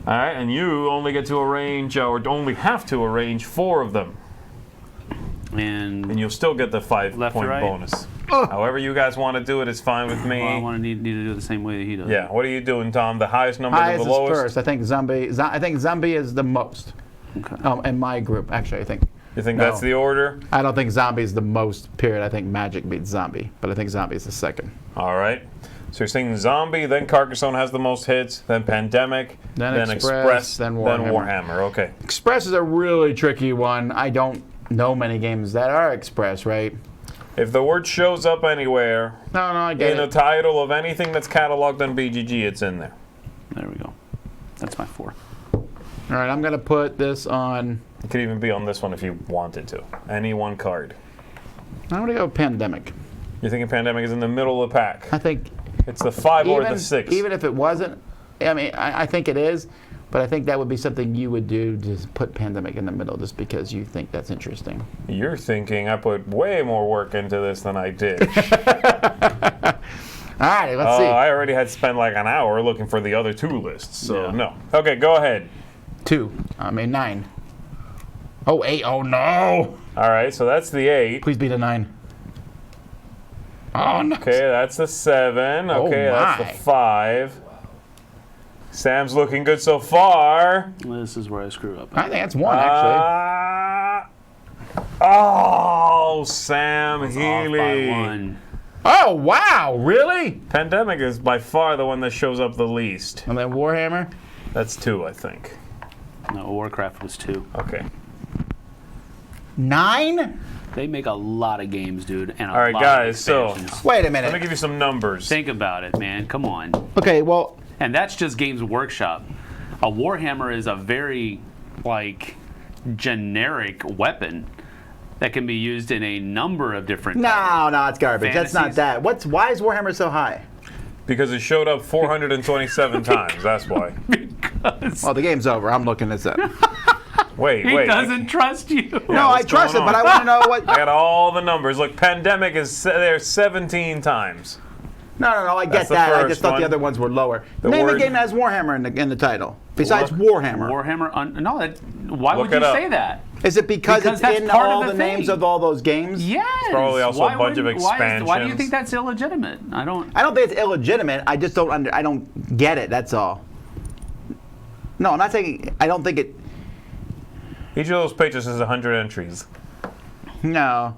All right, and you only get to arrange, or only have to arrange 4 of them, and And you'll still get the 5 Left to point right? bonus. However you guys want to do it is fine with me. well, I want to need to do it the same way that he does. Yeah, what are you doing, Tom? The highest number to Highest the is lowest? first. I think zombie is the most. Okay. In my group, actually, I think. You think No. that's the order? I don't think zombie is the most. Period. I think magic beats zombie, but I think zombie is the second. All right. So you're saying Zombie, then Carcassonne has the most hits, then Pandemic, Then Express, then Warhammer. Okay. Express is a really tricky one. I don't know many games that are Express, right? If the word shows up anywhere No, I get in a it. title of anything that's cataloged on BGG, it's in there. There we go. That's my 4. All right, I'm gonna put this on. It could even be on this one if you wanted to. Any one card. I'm gonna go Pandemic. You're thinking Pandemic is in the middle of the pack. I think It's the 5 or the 6. even if it wasn't, I mean, I think it is, But I think that would be something you would do, just put Pandemic in the middle just because you think that's interesting. You're thinking I put way more work into this than I did. All right, let's see. I already had spent like an hour looking for the other 2 lists, so Yeah. no. Okay, go ahead. 2. I mean 9. Oh, 8. Oh, no. All right, so that's the 8. Please be the 9. Oh, no. Okay, that's the 7. Okay, that's my. the 5. Sam's looking good so far. This is where I screw up. I think that's 1, actually. Oh, Sam Off by Healy. 1. Oh, wow. Really? Pandemic is by far the one that shows up the least. And then Warhammer? That's 2, I think. No, Warcraft was 2. Okay. 9? They make a lot of games, dude, and a All right, lot guys, of so- expansions. Wait a Let me minute. give you some numbers. Think about it, man. Come on. Okay, well, And that's just Games Workshop. A Warhammer is a very, like, generic weapon that can be used in a number of different no, it's garbage. That's not Fantasies. that. Why is Warhammer so high? Because it showed up 427 times. That's why. Well, the game's over. I'm looking this up. Wait, He wait. doesn't trust you. No, I what's trust it, going but I on? want to know what. I got all the numbers. Look, Pandemic is there 17 times. No, I get That's the that. I first just thought one. the other ones were lower. The Name a word- game that has Warhammer in the title besides Look. Warhammer. No, why Look would you it up. say that? Is it because Because it's that's in part of all the the names thing. of all those games? Yes. probably also a bunch of Why do you expansions. think that's illegitimate? I don't. I don't think it's illegitimate. I just don't. I don't get it. That's all. No, I'm not saying. I don't think it. Each of those pages has 100 entries. No.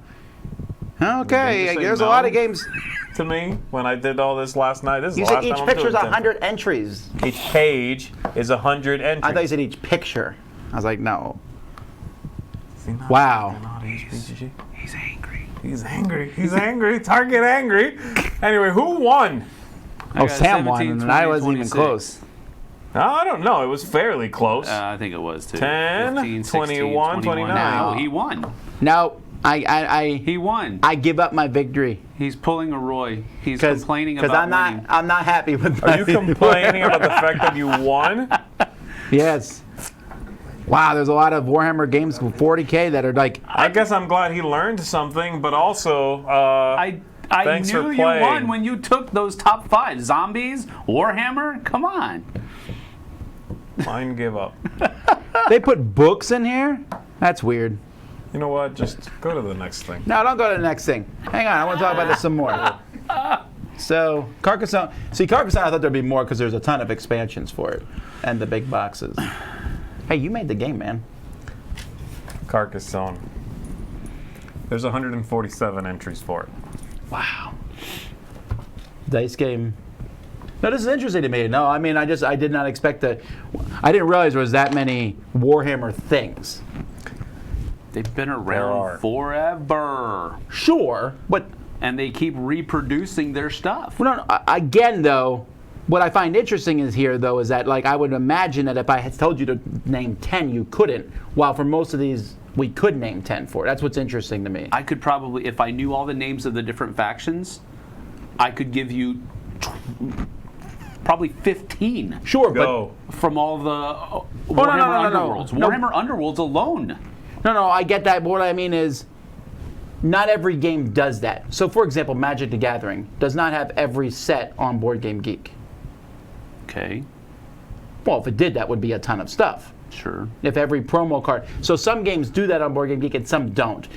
Did you Okay, say there's a no? lot of games. To me, when I did all this last night, this is You the said last each time I'm picture's doing 100 entries. Each page is 100 entries. I thought you said each picture. I was like, no. See, now Wow. I'm not BGG. He's angry. He's angry. He's angry. Target angry. Anyway, who won? I Oh, got Sam won, 17, and I 20, wasn't even 26. close. I don't know. It was fairly close. I think it was too. 10, 15, 16, 21, 29. No, he won. No, I He won. give up my victory He's pulling a Roy. He's because complaining about winning. I'm not happy with. Are you complaining about the fact that you won? Yes. Wow, there's a lot of Warhammer games with 40K that are like. I guess I'm glad he learned something, but also, I thanks for knew you playing. won when you took those top 5. Zombies, Warhammer, come on. mine give up. They put books in here. That's weird. You know what? Just go to the next thing. No, don't go to the next thing. Hang on, I want to talk about this some more. So, Carcassonne. See, Carcassonne, I thought there'd be more because there's a ton of expansions for it and the big boxes. Hey, you made the game, man. Carcassonne. There's 147 entries for it. Wow. Dice game. No, this is interesting to me. No, I mean, I did not expect that. I didn't realize there was that many Warhammer things. They've been are. around forever. Sure, but And they keep reproducing their stuff. no, again, though, what I find interesting is here, though, is that, like, I would imagine that if I had told you to name 10, you couldn't. While for most of these, we could name 10 for it. That's what's interesting to me. I could probably, if I knew all the names of the different factions, I could give you probably 15 Sure, Go. from all the Warhammer Underworlds. No. Warhammer Underworlds alone. No, I get that, but what I mean is, not every game does that. So, for example, Magic the Gathering does not have every set on Board Game Geek. Okay, Well, if it did, that would be a ton of stuff. sure. If every promo card. So some games do that on Board Game Geek and some don't.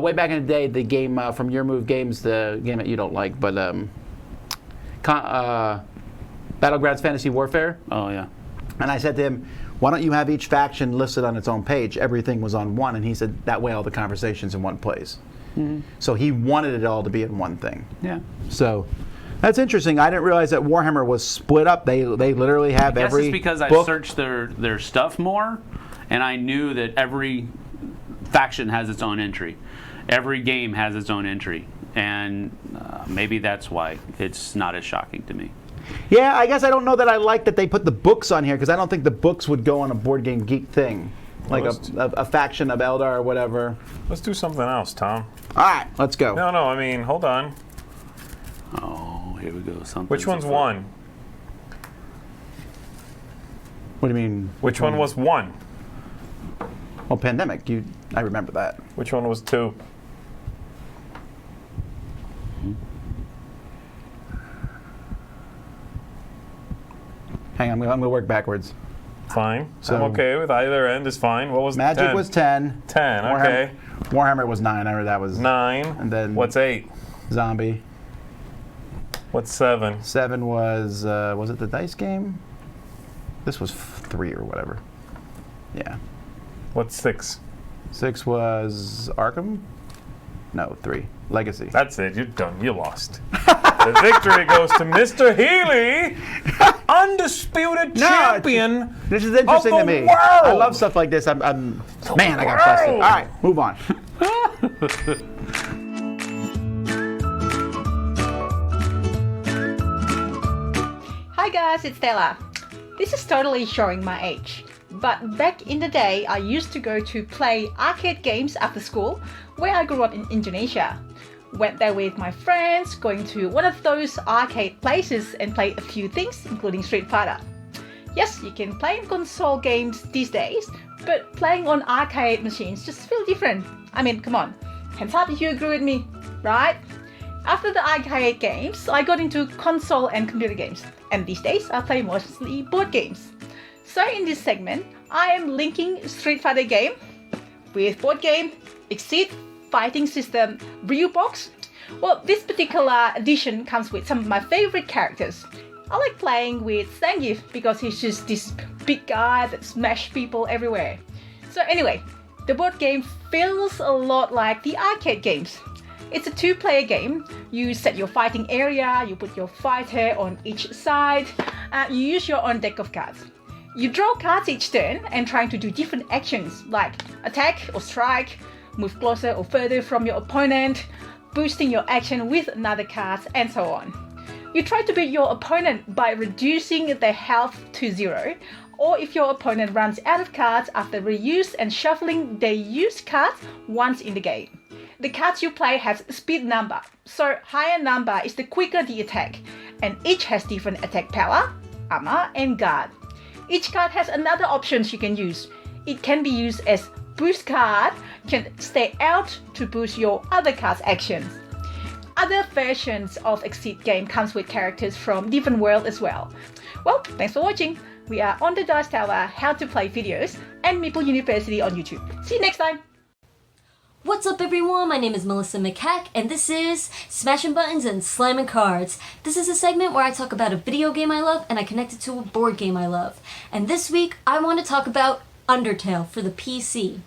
Way back in the day, the game from Your Move Games, the game that you don't like, but Battlegrounds Fantasy Warfare. Oh, yeah. And I said to him, why don't you have each faction listed on its own page? Everything was on one. And he said, that way all the conversation's in one place. So he wanted it all to be in one thing. Yeah. So that's interesting. I didn't realize that Warhammer was split up. They literally have I guess every it's because I book. searched their stuff more, and I knew that every faction has its own entry. Every game has its own entry. And maybe that's why it's not as shocking to me. Yeah, I guess I don't know that I like that they put the books on here because I don't think the books would go on a Board Game Geek thing. Like a faction of Eldar or whatever. Let's do something else, Tom. All right, let's go. No, I mean, hold on. Oh, here we go. Something. Which one's won? What do you mean? Which one was 1? Well, Pandemic. I remember that. Which one was 2? Hang on, I'm gonna work backwards. Fine. So- I'm okay with either end is fine. What was Magic 10? was 10. 10, okay. Warhammer was 9. I remember that was 9. And then What's 8? Zombie. What's 7? 7 was it the dice game? This was 3 or whatever. Yeah. What's 6? 6 was Arkham? No, 3. Legacy. That's it. You're done. You lost. The victory goes to Mr. Healy, undisputed champion. This is interesting of to the me. world. I love stuff like this. Man, I got busted. All right, move on. Hi guys, it's Stella. This is totally showing my age. But back in the day, I used to go to play arcade games after school, where I grew up in Indonesia. Went there with my friends, going to one of those arcade places and played a few things, including Street Fighter. Yes, you can play console games these days, but playing on arcade machines just feel different. I mean, come on, hands up if you agree with me, right? After the arcade games, I got into console and computer games, and these days I play mostly board games. So in this segment, I am linking Street Fighter game with board game, Exceed, fighting system, Ryu Box. Well, this particular edition comes with some of my favorite characters. I like playing with Zangief because he's just this big guy that smashes people everywhere. So anyway, the board game feels a lot like the arcade games. It's a 2-player game. You set your fighting area, you put your fighter on each side, you use your own deck of cards. You draw cards each turn and trying to do different actions like attack or strike, move closer or further from your opponent, boosting your action with another card, and so on. You try to beat your opponent by reducing their health to 0, or if your opponent runs out of cards after reuse and shuffling their used cards once in the game. The cards you play have speed number, so higher number is the quicker the attack, and each has different attack power, armor, and guard. Each card has another options you can use. It can be used as boost card, can stay out to boost your other card's actions. Other versions of Exceed game comes with characters from different worlds as well. Well, thanks for watching. We are on the Dice Tower How to Play videos and Maple University on YouTube. See you next time. What's up everyone, my name is Melissa McCack and this is Smashing Buttons and Slamming Cards. This is a segment where I talk about a video game I love and I connect it to a board game I love. And this week I want to talk about Undertale for the PC.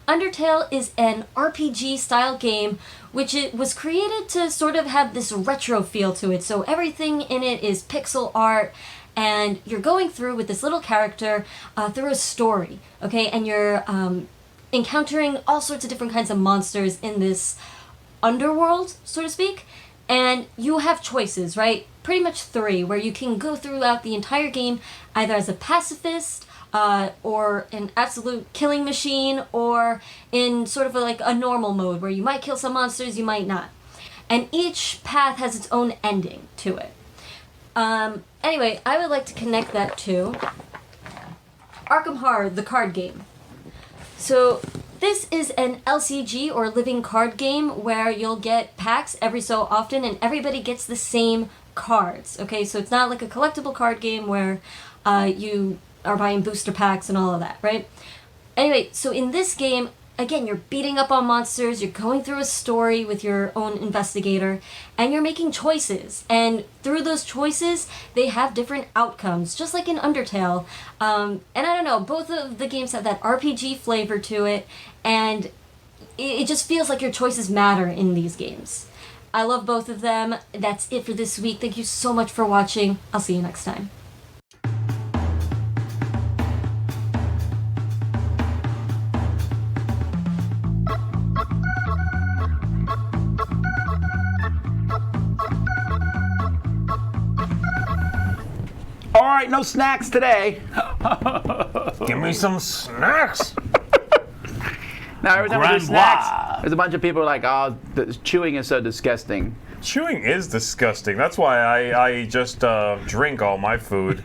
Undertale is an RPG style game which it was created to sort of have this retro feel to it. So everything in it is pixel art and you're going through with this little character through a story, okay? And you're encountering all sorts of different kinds of monsters in this underworld, so to speak, and you have choices, right? Pretty much 3, where you can go throughout the entire game either as a pacifist, or an absolute killing machine, or in sort of like a normal mode, where you might kill some monsters, you might not. And each path has its own ending to it. Anyway, I would like to connect that to Arkham Horror, the card game. So this is an LCG or living card game where you'll get packs every so often and everybody gets the same cards. Okay, so it's not like a collectible card game where you are buying booster packs and all of that, right? Anyway, so in this game, again, you're beating up on monsters, you're going through a story with your own investigator, and you're making choices. And through those choices, they have different outcomes, just like in Undertale. And I don't know, both of the games have that RPG flavor to it, and it just feels like your choices matter in these games. I love both of them. That's it for this week. Thank you so much for watching. I'll see you next time. All right, no snacks today. Give me some snacks. Now, every time we do Grand snacks, Bois. there's a bunch of people who are like, oh, the chewing is so disgusting. Chewing is disgusting. That's why I just drink all my food.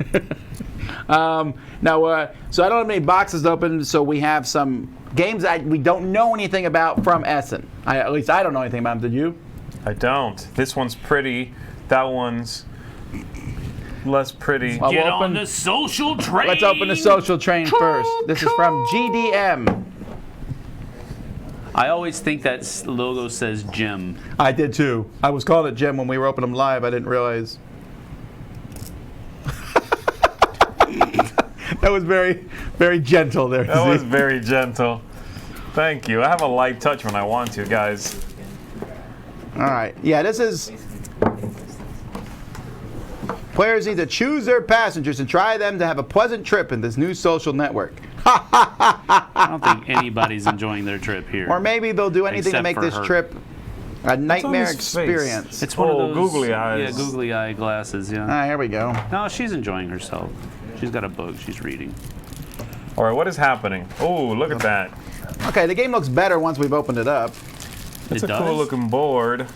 Now, so I don't have any boxes open, so we have some games that we don't know anything about from Essen. At least I don't know anything about them. Did you? I don't. This one's pretty. That one's less pretty. Well, Get we'll on open- the social train. Let's open the social train first. This is from GDM. I always think that logo says Jim. I did too. I was calling it Jim when we were opening them live. I didn't realize. That was very, very gentle there. That Z. was very gentle. Thank you. I have a light touch when I want to, guys. All right. Yeah, this is. Players need to choose their passengers and try them to have a pleasant trip in this new social network. I don't think anybody's enjoying their trip here. Or maybe they'll do anything to Except make for this her. trip a nightmare his face? experience. It's one of Oh, those googly eyes. Yeah, googly eye glasses. Yeah. All right, here we go. No, she's enjoying herself. She's got a book she's reading. All right, what is happening? Oh, look at that. Okay, the game looks better once we've opened it up. It's It a cool does? looking board.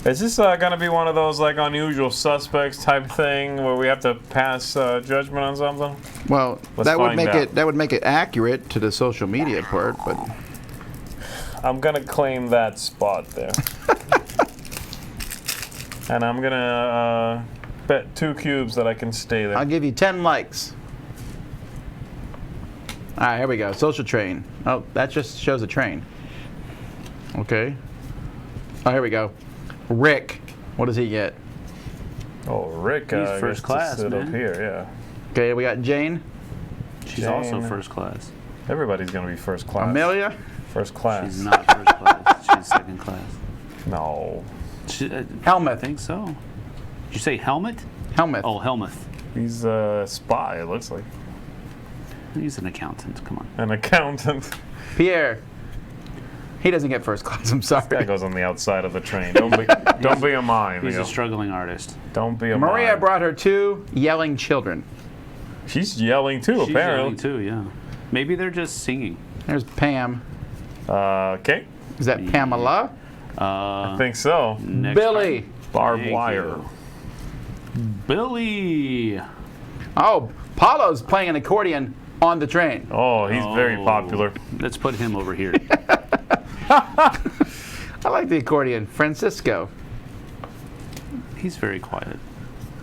Is this gonna be one of those like unusual suspects type thing where we have to pass judgment on something? Well, Let's that would find make out. it accurate to the social media part, but I'm gonna claim that spot there. And I'm gonna bet 2 cubes that I can stay there. I'll give you 10 likes. All right, here we go. Social train. Oh, that just shows a train. Okay. Oh, here we go. Rick. What does he get? Oh, Rick, He's I first guess class, to sit up man. here, yeah. Okay, we got Jane. She's also Jane. first class. Everybody's gonna be first class. Amelia. First class. She's not first class. She's second class. No. She, I Helmut. think so. Did you say helmet? Helmut. Oh, Helmuth. He's a spy, it looks like. He's an accountant. Come on. An accountant. Pierre. He doesn't get first class. I'm sorry. Guy goes on the outside of the train. Don't be a mime. He's Leo. a struggling artist. Don't be a Maria mime. brought her 2 yelling children. She's yelling too, She's apparently. yelling too, yeah. Maybe they're just singing. There's Pam. Okay. Is that Pamela? I think so. Next Billy. Barbed Thank wire. you. Billy. Oh, Paulo's playing an accordion on the train. Oh, he's very Oh. popular. Let's put him over here. I like the accordion. Francisco. He's very quiet.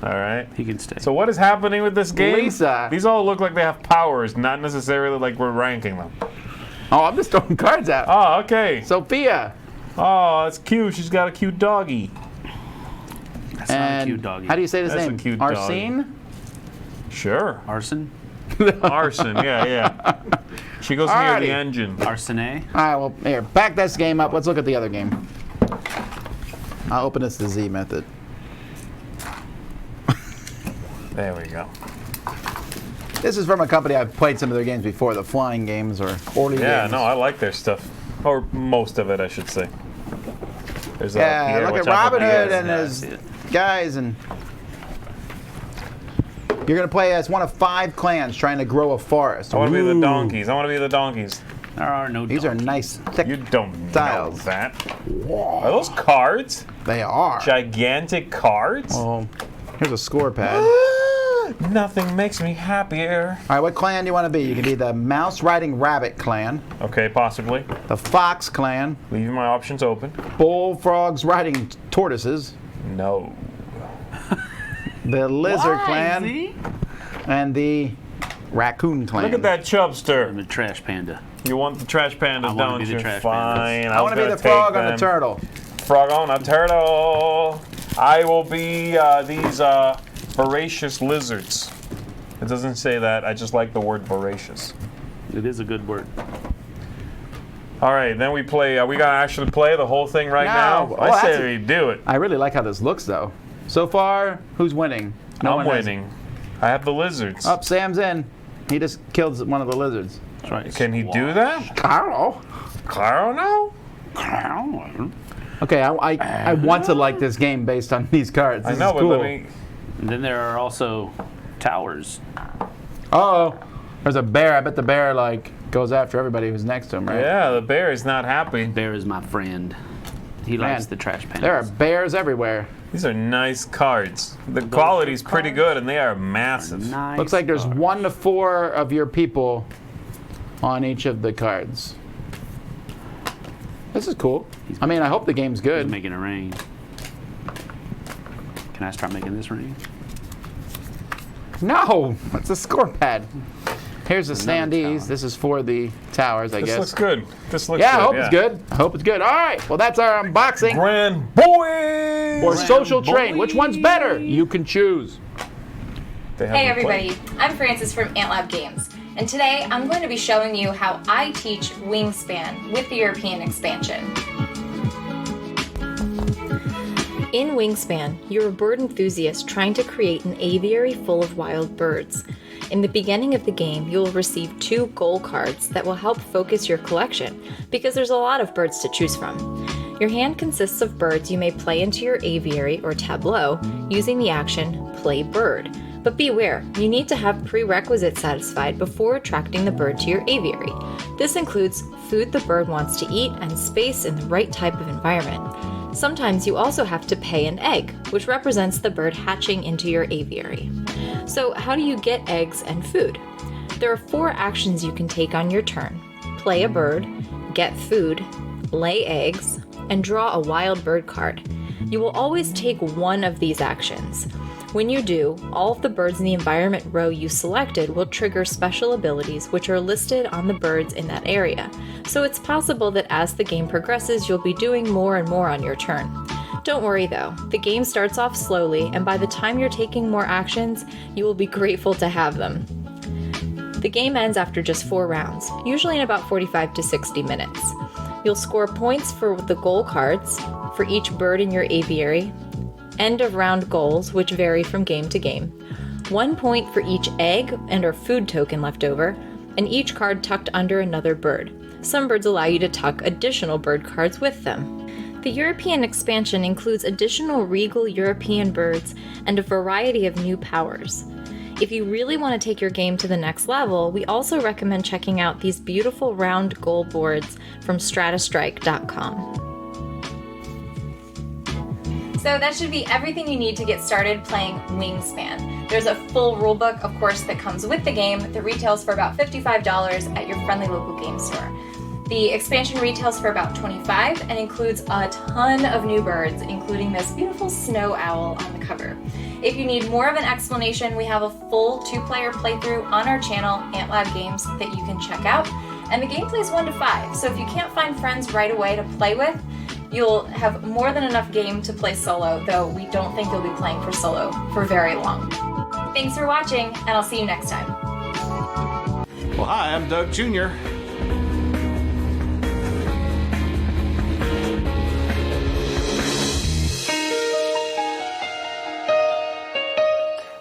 All right. He can stay. So what is happening with this game? Lisa. These all look like they have powers, not necessarily like we're ranking them. Oh, I'm just throwing cards out. Oh, okay. Sophia. Oh, that's cute. She's got a cute doggy. That's not a And cute doggy. how do you say his That's a name? cute doggy. Arsene? Sure. Arson? Arson, yeah. She goes near Alrighty. the engine. Arsene? All right, well, here, back this game up. Let's look at the other game. I'll open this the Z method. There we go. This is from a company I've played some of their games before, the Flying Games or Orly Yeah, Games. no, I like their stuff. Or most of it, I should say. There's Yeah, Pierre, look at watch out for Robin Hood Pierre. and his guys, and you're gonna play as one of 5 clans trying to grow a forest. I want to be the Ooh. donkeys. I want to be the donkeys. There are no These are donkeys. nice, thick. You don't Tiles. know that. Are those cards? They are. Gigantic cards? Oh, here's a score pad. Nothing makes me happier. All right, what clan do you want to be? You can be the Mouse Riding Rabbit clan, Okay, possibly. the Fox clan, Leaving my options open. Bullfrogs Riding Tortoises, No. the Lizard Why, clan, Z? and the Raccoon clan. Look at that I'm chubster. the trash panda. You want the trash pandas, I wanna don't be the you? trash Fine. pandas. I want to be the frog on the turtle. Frog on a turtle. I will be these voracious lizards. It doesn't say that. I just like the word voracious. It is a good word. All right, then we play. Are we gonna actually play the whole thing right No. now? Oh, I that's say we do it. I really like how this looks, though. So far, who's winning? No I'm one has- winning. I have the lizards. Oh, Sam's in. He just killed one of the lizards. That's right. Can he do that? I don't know. I don't know. Okay, I want to like this game based on these cards. I This know, is but cool. let me. And then there are also towers. Uh-oh. There's a bear. I bet the bear, like, goes after everybody who's next to him, right? Yeah, the bear is not happy. Bear is my friend. He likes Man, the trash pans. There are bears everywhere. These are nice cards. The quality's pretty good, and they are massive. Nice Looks like there's cards. 1 to 4 of your people on each of the cards. This is cool. I mean, I hope the game's He's good. making it rain. Can I start making this rain? No, it's a score pad. Here's the Another standees. tower. This is for the towers, I This guess. looks good. This looks Yeah, good. I hope it's good. I hope it's good. All right, well, that's our unboxing. Grand Boys! Or Social Train. Which one's better? You can choose. They Hey haven't played. everybody, I'm Francis from AntLab Games, and today I'm going to be showing you how I teach Wingspan with the European expansion. In Wingspan, you're a bird enthusiast trying to create an aviary full of wild birds. In the beginning of the game, you'll receive 2 goal cards that will help focus your collection, because there's a lot of birds to choose from. Your hand consists of birds you may play into your aviary or tableau using the action Play Bird. But beware, you need to have prerequisites satisfied before attracting the bird to your aviary. This includes food the bird wants to eat and space in the right type of environment. Sometimes you also have to pay an egg, which represents the bird hatching into your aviary. So how do you get eggs and food? There are 4 actions you can take on your turn. Play a bird, get food, lay eggs, and draw a wild bird card. You will always take one of these actions. When you do, all of the birds in the environment row you selected will trigger special abilities which are listed on the birds in that area. So it's possible that as the game progresses, you'll be doing more and more on your turn. Don't worry though, the game starts off slowly, and by the time you're taking more actions, you will be grateful to have them. The game ends after just 4 rounds, usually in about 45 to 60 minutes. You'll score points for the goal cards, for each bird in your aviary, end of round goals, which vary from game to game, 1 point for each egg and or food token left over, and each card tucked under another bird. Some birds allow you to tuck additional bird cards with them. The European expansion includes additional regal European birds and a variety of new powers. If you really want to take your game to the next level, we also recommend checking out these beautiful round goal boards from stratastrike.com. So that should be everything you need to get started playing Wingspan. There's a full rulebook, of course, that comes with the game that retails for about $55 at your friendly local game store. The expansion retails for about $25 and includes a ton of new birds, including this beautiful snow owl on the cover. If you need more of an explanation, we have a full 2-player playthrough on our channel, AntLab Games, that you can check out. And the gameplay is 1 to 5, so if you can't find friends right away to play with, you'll have more than enough game to play solo, though we don't think you'll be playing for solo for very long. Thanks for watching, and I'll see you next time. Well, hi, I'm Doug Jr.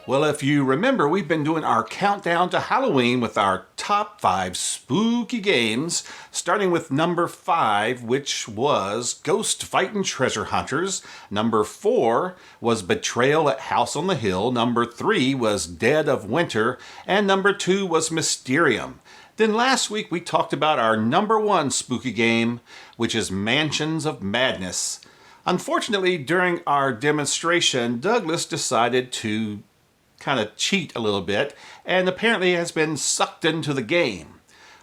Well, if you remember, we've been doing our countdown to Halloween with our top 5 spooky games, starting with number 5, which was Ghost Fightin' Treasure Hunters. Number 4 was Betrayal at House on the Hill. Number 3 was Dead of Winter. And number 2 was Mysterium. Then last week we talked about our number 1 spooky game, which is Mansions of Madness. Unfortunately, during our demonstration, Douglas decided to kind of cheat a little bit and apparently has been sucked into the game.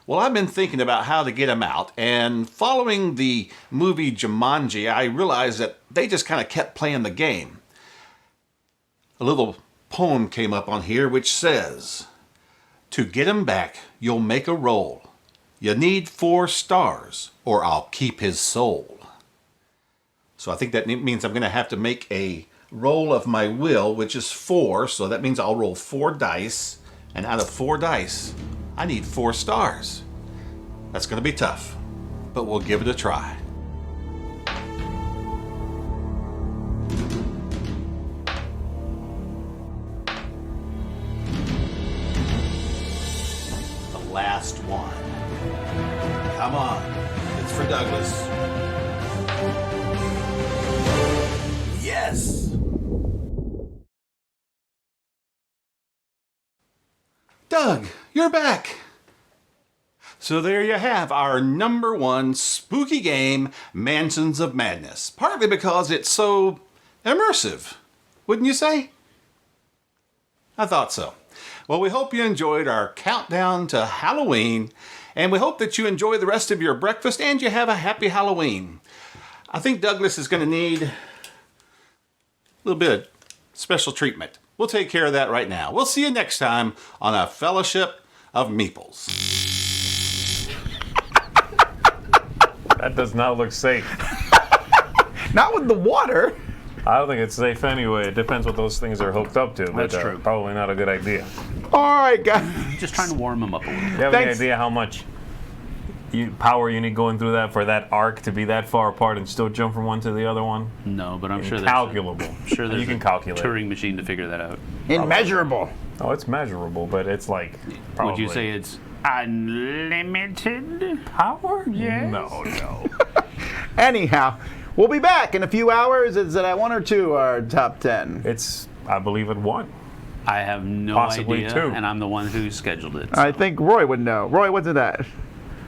Well, I've been thinking about how to get him out, and following the movie Jumanji, I realized that they just kind of kept playing the game. A little poem came up on here which says, "To get him back, you'll make a roll. You need 4 stars, or I'll keep his soul." So I think that means I'm going to have to make a roll of my will, which is 4, so that means I'll roll 4 dice, and out of 4 dice, I need 4 stars. That's going to be tough, but we'll give it a try. The last one. Come on, it's for Douglas. Yes! Doug, you're back! So there you have our number one spooky game, Mansions of Madness. Partly because it's so immersive, wouldn't you say? I thought so. Well, we hope you enjoyed our countdown to Halloween, and we hope that you enjoy the rest of your breakfast and you have a happy Halloween. I think Douglas is going to need a little bit of special treatment. We'll take care of that right now. We'll see you next time on A Fellowship of Meeples. That does not look safe. Not with the water. I don't think it's safe anyway. It depends what those things are hooked up to. That's but, true. Probably not a good idea. All right, guys. Just trying to warm them up a little bit. Do you have any idea how much power you need going through that for that arc to be that far apart and still jump from one to the other one? No, but I'm sure Incalculable. there's you can calculate. a Turing machine to figure that out. Immeasurable. Oh, it's measurable, but it's like probably. Would you say it's unlimited power? Yes. No. Anyhow, we'll be back in a few hours. Is it at 1 or 2 our top 10? It's, I believe, at 1. I have no Possibly idea, 2. and I'm the one who scheduled it. I think Roy would know. Roy, what's it at?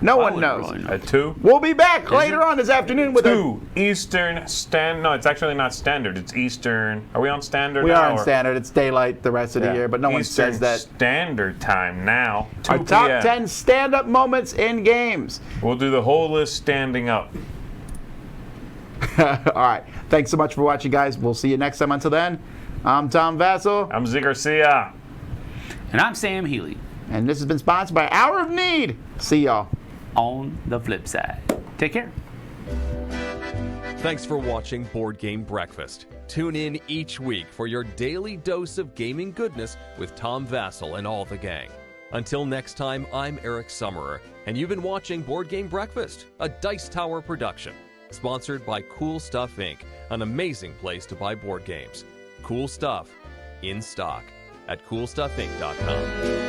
No one knows. Roy know? At 2? We'll be back later on this afternoon with 2 Eastern Standard. No, it's actually not standard. It's Eastern. Are we on standard? We now, are on or- standard. It's daylight the rest of the year, but no one Eastern says that. Standard Time now. 2 Our top p.m. 10 stand-up moments in games. We'll do the whole list standing up. All right. Thanks so much for watching, guys. We'll see you next time. Until then, I'm Tom Vassell. I'm Z Garcia. And I'm Sam Healy. And this has been sponsored by Hour of Need. See y'all on the flip side. Take care. Thanks for watching Board Game Breakfast. Tune in each week for your daily dose of gaming goodness with Tom Vassell and all the gang. Until next time, I'm Eric Summerer, and you've been watching Board Game Breakfast, a Dice Tower production, sponsored by Cool Stuff Inc., an amazing place to buy board games. Cool stuff, in stock, at CoolStuffInc.com.